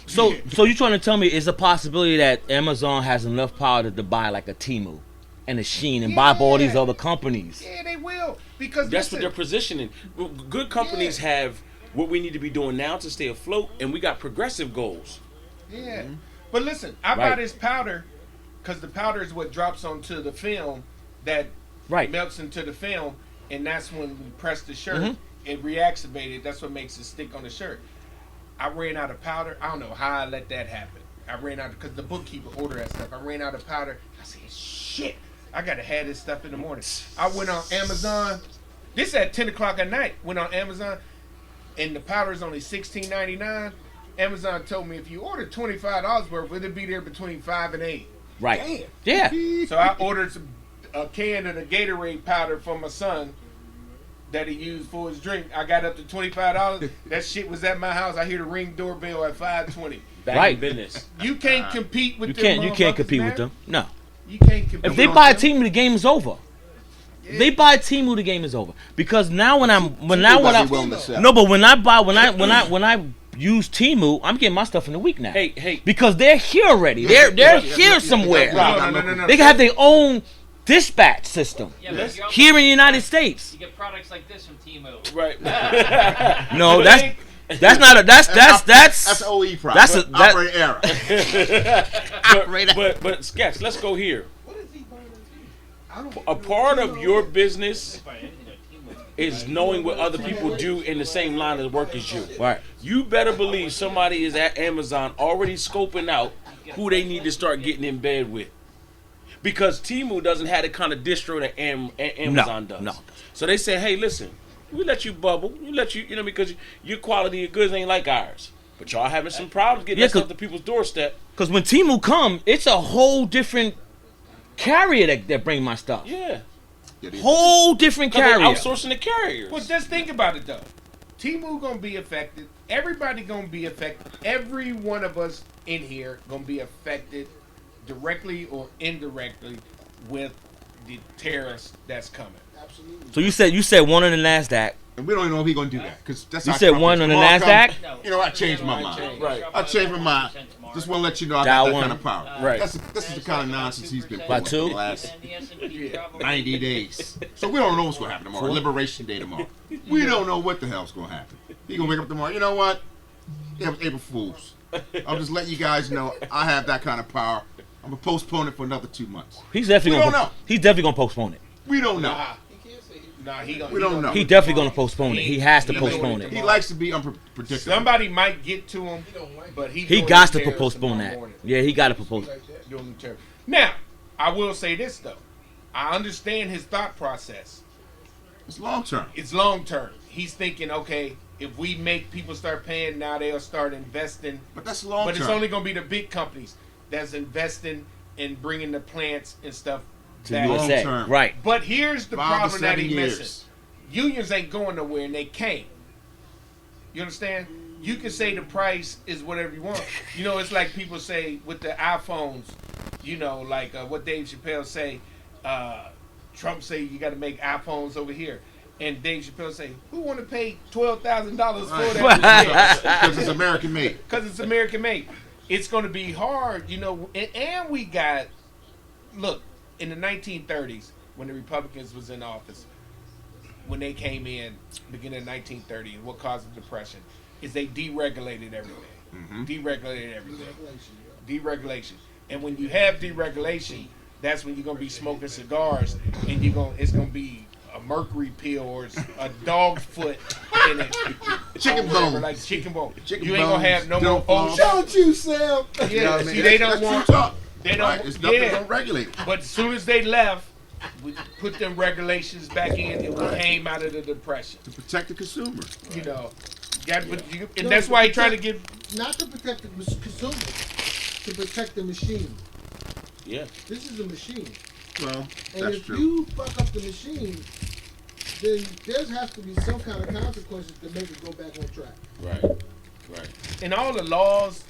So you're trying to tell me it's a possibility that Amazon has enough power to buy like a Temu and a Shein and buy up all these other companies? Yeah, they will because That's what listen, they're positioning. Well, good companies have what we need to be doing now to stay afloat, and we got progressive goals. Yeah, but listen, I buy this powder because the powder is what drops onto the film that Right. melts into the film, and that's when we press the shirt. It reactivated. That's what makes it stick on the shirt. I ran out of powder. I don't know how I let that happen. I ran out because the bookkeeper ordered that stuff. I ran out of powder. I said, shit, I gotta have this stuff in the morning. I went on Amazon. This at 10 o'clock at night. Went on Amazon, and the powder is only $16.99. Amazon told me if you order $25 worth, it'll be there between 5 and 8. Right. Yeah. So I ordered a can of the Gatorade powder for my son that he used for his drink. I got up to $25. That shit was at my house. I hear the ring doorbell at 5:20. Back Right. in business. You can't compete with You them. can't motherfuckers, compete man. with them. No. You can't compete. If they with buy a them. Temu, the game is over. If they buy Temu, the game is over. Because now when I'm when I no, but when I use Temu, I'm getting my stuff in a week now. Hey. Because they're here already. They're here somewhere. No. They can have their own dispatch system Yeah, but you also here in the United States. You get products like this from Temu. Right. No, that's not a that's OE product. that's a that, Operator error. But Sketch, let's go here. A part of your business is knowing what other people do in the same line of work as you. Right. You better believe somebody is at Amazon already scoping out who they need to start getting in bed with. Because Temu doesn't have the kind of distro that Amazon does. No. So they say, hey, listen, we let you bubble. We let you, because your quality of goods ain't like ours. But y'all having some problems getting that stuff to people's doorstep. Because when Temu come, it's a whole different carrier that bring my stuff. Yeah. Whole different Because they're carrier. outsourcing the carriers. Well, just think about it though. Temu gonna be affected. Everybody gonna be affected. Every one of us in here gonna be affected directly or indirectly with the tariffs that's coming. Absolutely. So you said one on the NASDAQ. And we don't even know if he's going to do that. Because that's You how said Trump one is. on the Tomorrow NASDAQ? comes, You know, I changed my mind. Right. I changed my mind. Just want to let you know I Dow got that one. kind of power. Right. This is the kind of nonsense he's been By pulling for two? the last And the S&P probably 90 days. So we don't know what's going to happen tomorrow. Liberation Day tomorrow. We don't know what the hell's going to happen. He's going to wake up tomorrow. You know what? It was April Fools. I'm just letting you guys know I have that kind of power. I'm going to postpone it for another 2 months. He's definitely We gonna don't know. He's definitely gonna postpone it. We don't know. He don't know. He definitely gonna postpone it. He has to He- postpone He it. likes to be unpredictable. Somebody might get to him, but He doing got the to tariffs postpone tomorrow that. morning. Yeah, he got to propose. Doing the tariff. Now, I will say this though. I understand his thought process. It's long term. It's long term. He's thinking, okay, if we make people start paying now, they'll start investing. But that's long But term. it's only going to be the big companies that's investing and bringing the plants and stuff back. Long USA. term. Right. But here's the 5 to problem that 7 he years. missing. Unions ain't going nowhere and they can't. You understand? You can say the price is whatever you want. It's like people say with the iPhones, like what Dave Chappelle say, Trump say you got to make iPhones over here. And Dave Chappelle say, who want to pay $12,000 for that? Because it's American made. Because it's American made. It's going to be hard, and we got, look, in the 1930s, when the Republicans was in office, when they came in, beginning of 1930, and what caused the Depression, is they deregulated everything. Deregulated everything. Deregulation. And when you have deregulation, that's when you're going to be smoking cigars, and it's going to be a mercury pill or a dog foot in it. Chicken Or whatever, bone. like chicken bone. Chicken You ain't going to have no bones, more don't ocean. Don't you, Sam? Yeah, see, they don't That's want. true talk. They don't. Right, it's nothing Yeah. don't regulate it. But as soon as they left, we put them regulations back in, and we came out of the depression. To protect the consumer. And that's why he trying to get. Not to protect the consumer, to protect the machine. Yeah. This is a machine. Well, And that's if true. you fuck up the machine, then there has to be some kind of consequences to make it go back on track. Right. And all the laws,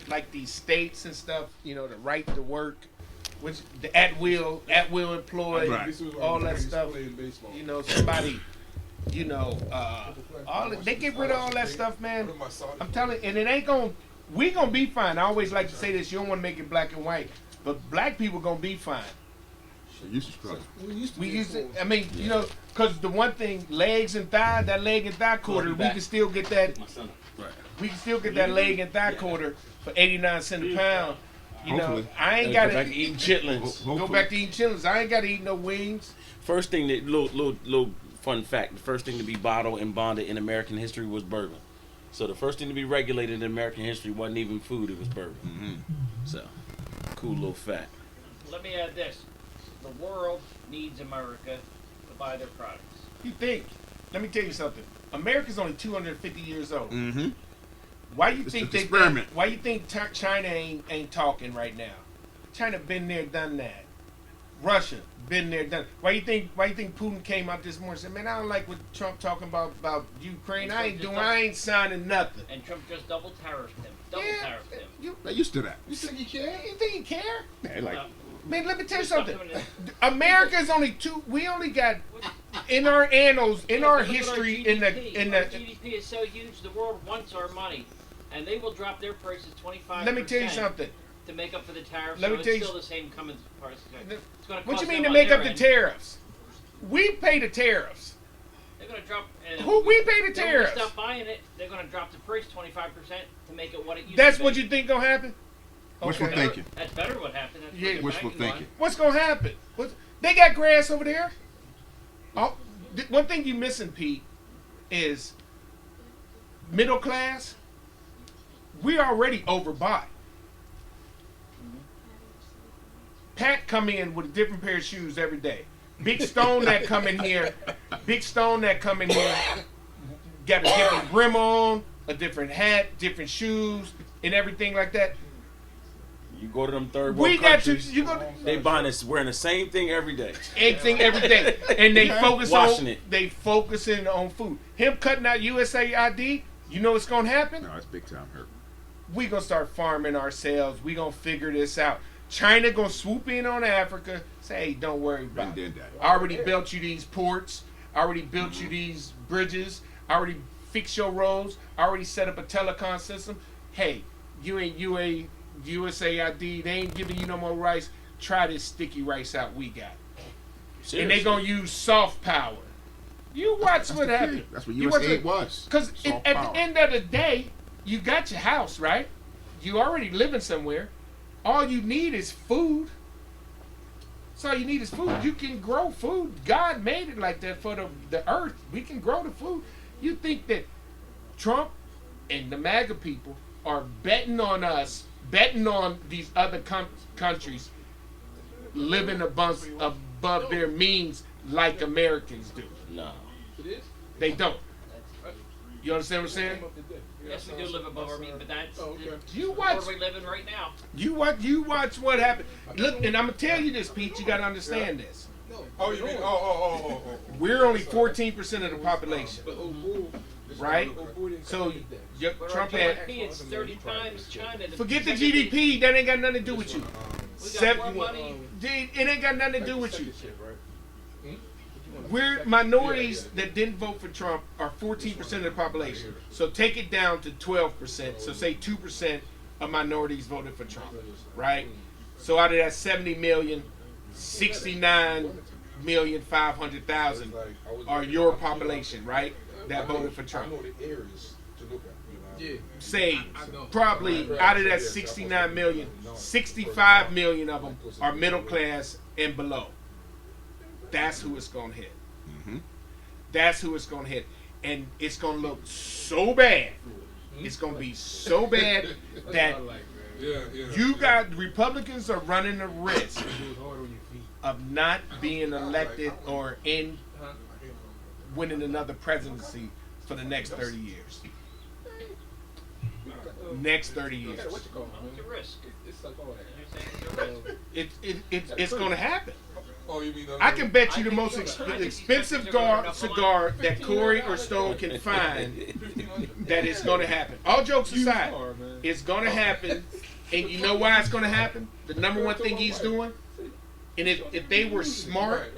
like these states and stuff, the right to work, which the at will employed, Right. This was all one of the that greatest stuff. play in baseball. Somebody, they get rid of all that stuff, man. One of my Saudi- I'm telling, and it ain't we gonna be fine. I always like to say this. You don't want to make it black and white, but black people gonna be fine. They used to struggle. We used to. We be use it. forced. I mean, because the one thing, legs and thigh, that leg and thigh quarter, we can still get that. We can still get that leg and thigh quarter for 89 cents a pound. Hopefully. I ain't Go got back to to eating chitlins. go back to eating chitlins. I ain't got to eat no wings. First thing that little fun fact: the first thing to be bottled and bonded in American history was bourbon. So the first thing to be regulated in American history wasn't even food; it was bourbon. Mm-hmm. So, cool little fact. Let me add this: the world needs America to buy their products. You think? Let me tell you something. America's only 250 years old. Mm-hmm. Why you It's think an they? experiment. Why you think China ain't talking right now? China been there, done that. Russia been there, done. Why you think Putin came out this morning and said, "Man, I don't like what Trump talking about Ukraine. I ain't signing nothing." And Trump just double tariffed him. Tariffed him. They used to that. You think he care? You think he care? Man, like, Man, let me tell you Stop something. doing it. America's only two. We only got in our annals, in our Look at history, GDP. in Our the. GDP is so huge, the world wants our money, and they will drop their prices 25%. Let me tell you something. To make up for the tariffs. Let so me tell it's you still the same coming price. It's going to What cost you mean them to on make up their the end. tariffs? We pay the tariffs. They're going to drop. Who we pay the They're tariffs? going to stop buying it. They're going to drop the price 25% to make it what it used That's to be. what you think gonna happen? wishful Okay. thinking. That's better what happened. That's Yeah, what they're Wishful banking on. thinking. What's gonna happen? They got grass over there. Oh, one thing you missing, Pete, is middle class. We already overbought. Pat come in with a different pair of shoes every day. Big Stone that come in here, got a different brim on, a different hat, different shoes, and everything like that. You go to them third world We got to, countries, you go to they buying this, wearing the same thing every day. everything every day, and they focus Washing on it. they focusing on food. Him cutting out USAID, you know what's gonna happen? No, it's big time hurt. We gonna start farming ourselves. We gonna figure this out. China gonna swoop in on Africa. Say, hey, don't worry about Been it. did that. I already built you these ports. I already built you these bridges. I already fixed your roads. I already set up a telecom system. Hey, you ain't USAID. They ain't giving you no more rice. Try this sticky rice out we got. Seriously. And they gonna use soft power. You watch what the key. happened. That's what You US watch aid it. was. Because Soft at power. the end of the day, you got your house, right? You already living somewhere. All you need is food. That's all you need is food. You can grow food. God made it like that for the earth. We can grow the food. You think that Trump and the MAGA people are betting on us, betting on these other countries living above their means like Americans do. No. They don't. You understand what I'm saying? Yes, we do live above our means, but that's You where watch. we living right now. You watch what happened. Look, and I'm gonna tell you this, Pete. You gotta understand this. Oh, you mean? Oh. We're only 14% of the population, right? So But Trump our had. GDP is 30 times China. Forget the GDP. That ain't got nothing to do with you. We got more money. It ain't got nothing to do with you. We're minorities that didn't vote for Trump are 14% of the population. So take it down to 12%. So say 2% of minorities voted for Trump, right? So out of that 70 million, 69,500,000 are your population, right? That voted for Trump. Say probably out of that 69 million, 65 million of them are middle class and below. That's who it's gonna hit. That's who it's gonna hit, and it's gonna look so bad. It's gonna be so bad that you got Republicans are running the risk of not being elected or in winning another presidency for the next 30 years. Next 30 years. It's a risk. You're saying it's a risk. It's gonna happen. Oh, you mean? I can bet you the I most think you- I think expensive you got enough cigar that Corey or Stone can find that it's going to happen. All jokes aside, it's going to happen. And you know why it's going to happen? The number one thing he's doing, and if they were smart,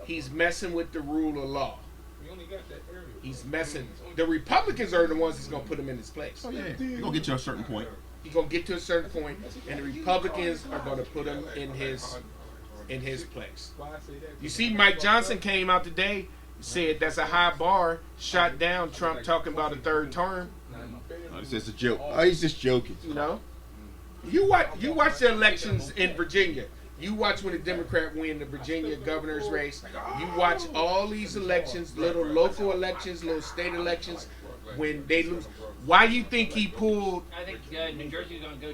he's messing with the rule of law. He's messing. The Republicans are the ones that's going to put him in his place. Oh, yeah. You're going to get you a certain point. He's going to get to a certain point, and the Republicans are going to put him in his place. You see, Mike Johnson came out today, said that's a high bar, shot down Trump talking about a third term. Oh, it's just a joke. Oh, he's just joking. You know, you watch the elections in Virginia. You watch when the Democrat win the Virginia governor's race. You watch all these elections, little local elections, little state elections. when they lose. Why you think he pulled? I think New Jersey's gonna go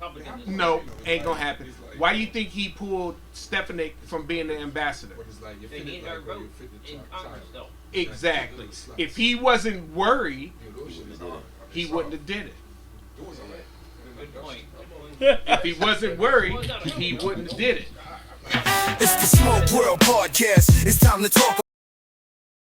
Republican. This No, time. ain't gonna happen. Why you think he pulled Stefanik from being the ambassador? But it's like you They fit need it our like where you vote fit the in child. Congress, though. Exactly. If he wasn't worried, You know, those shit is hard. he wouldn't have did it. Doing something. Good point. If he wasn't worried, he wouldn't have did it. It's the Smoke World Podcast. It's time to talk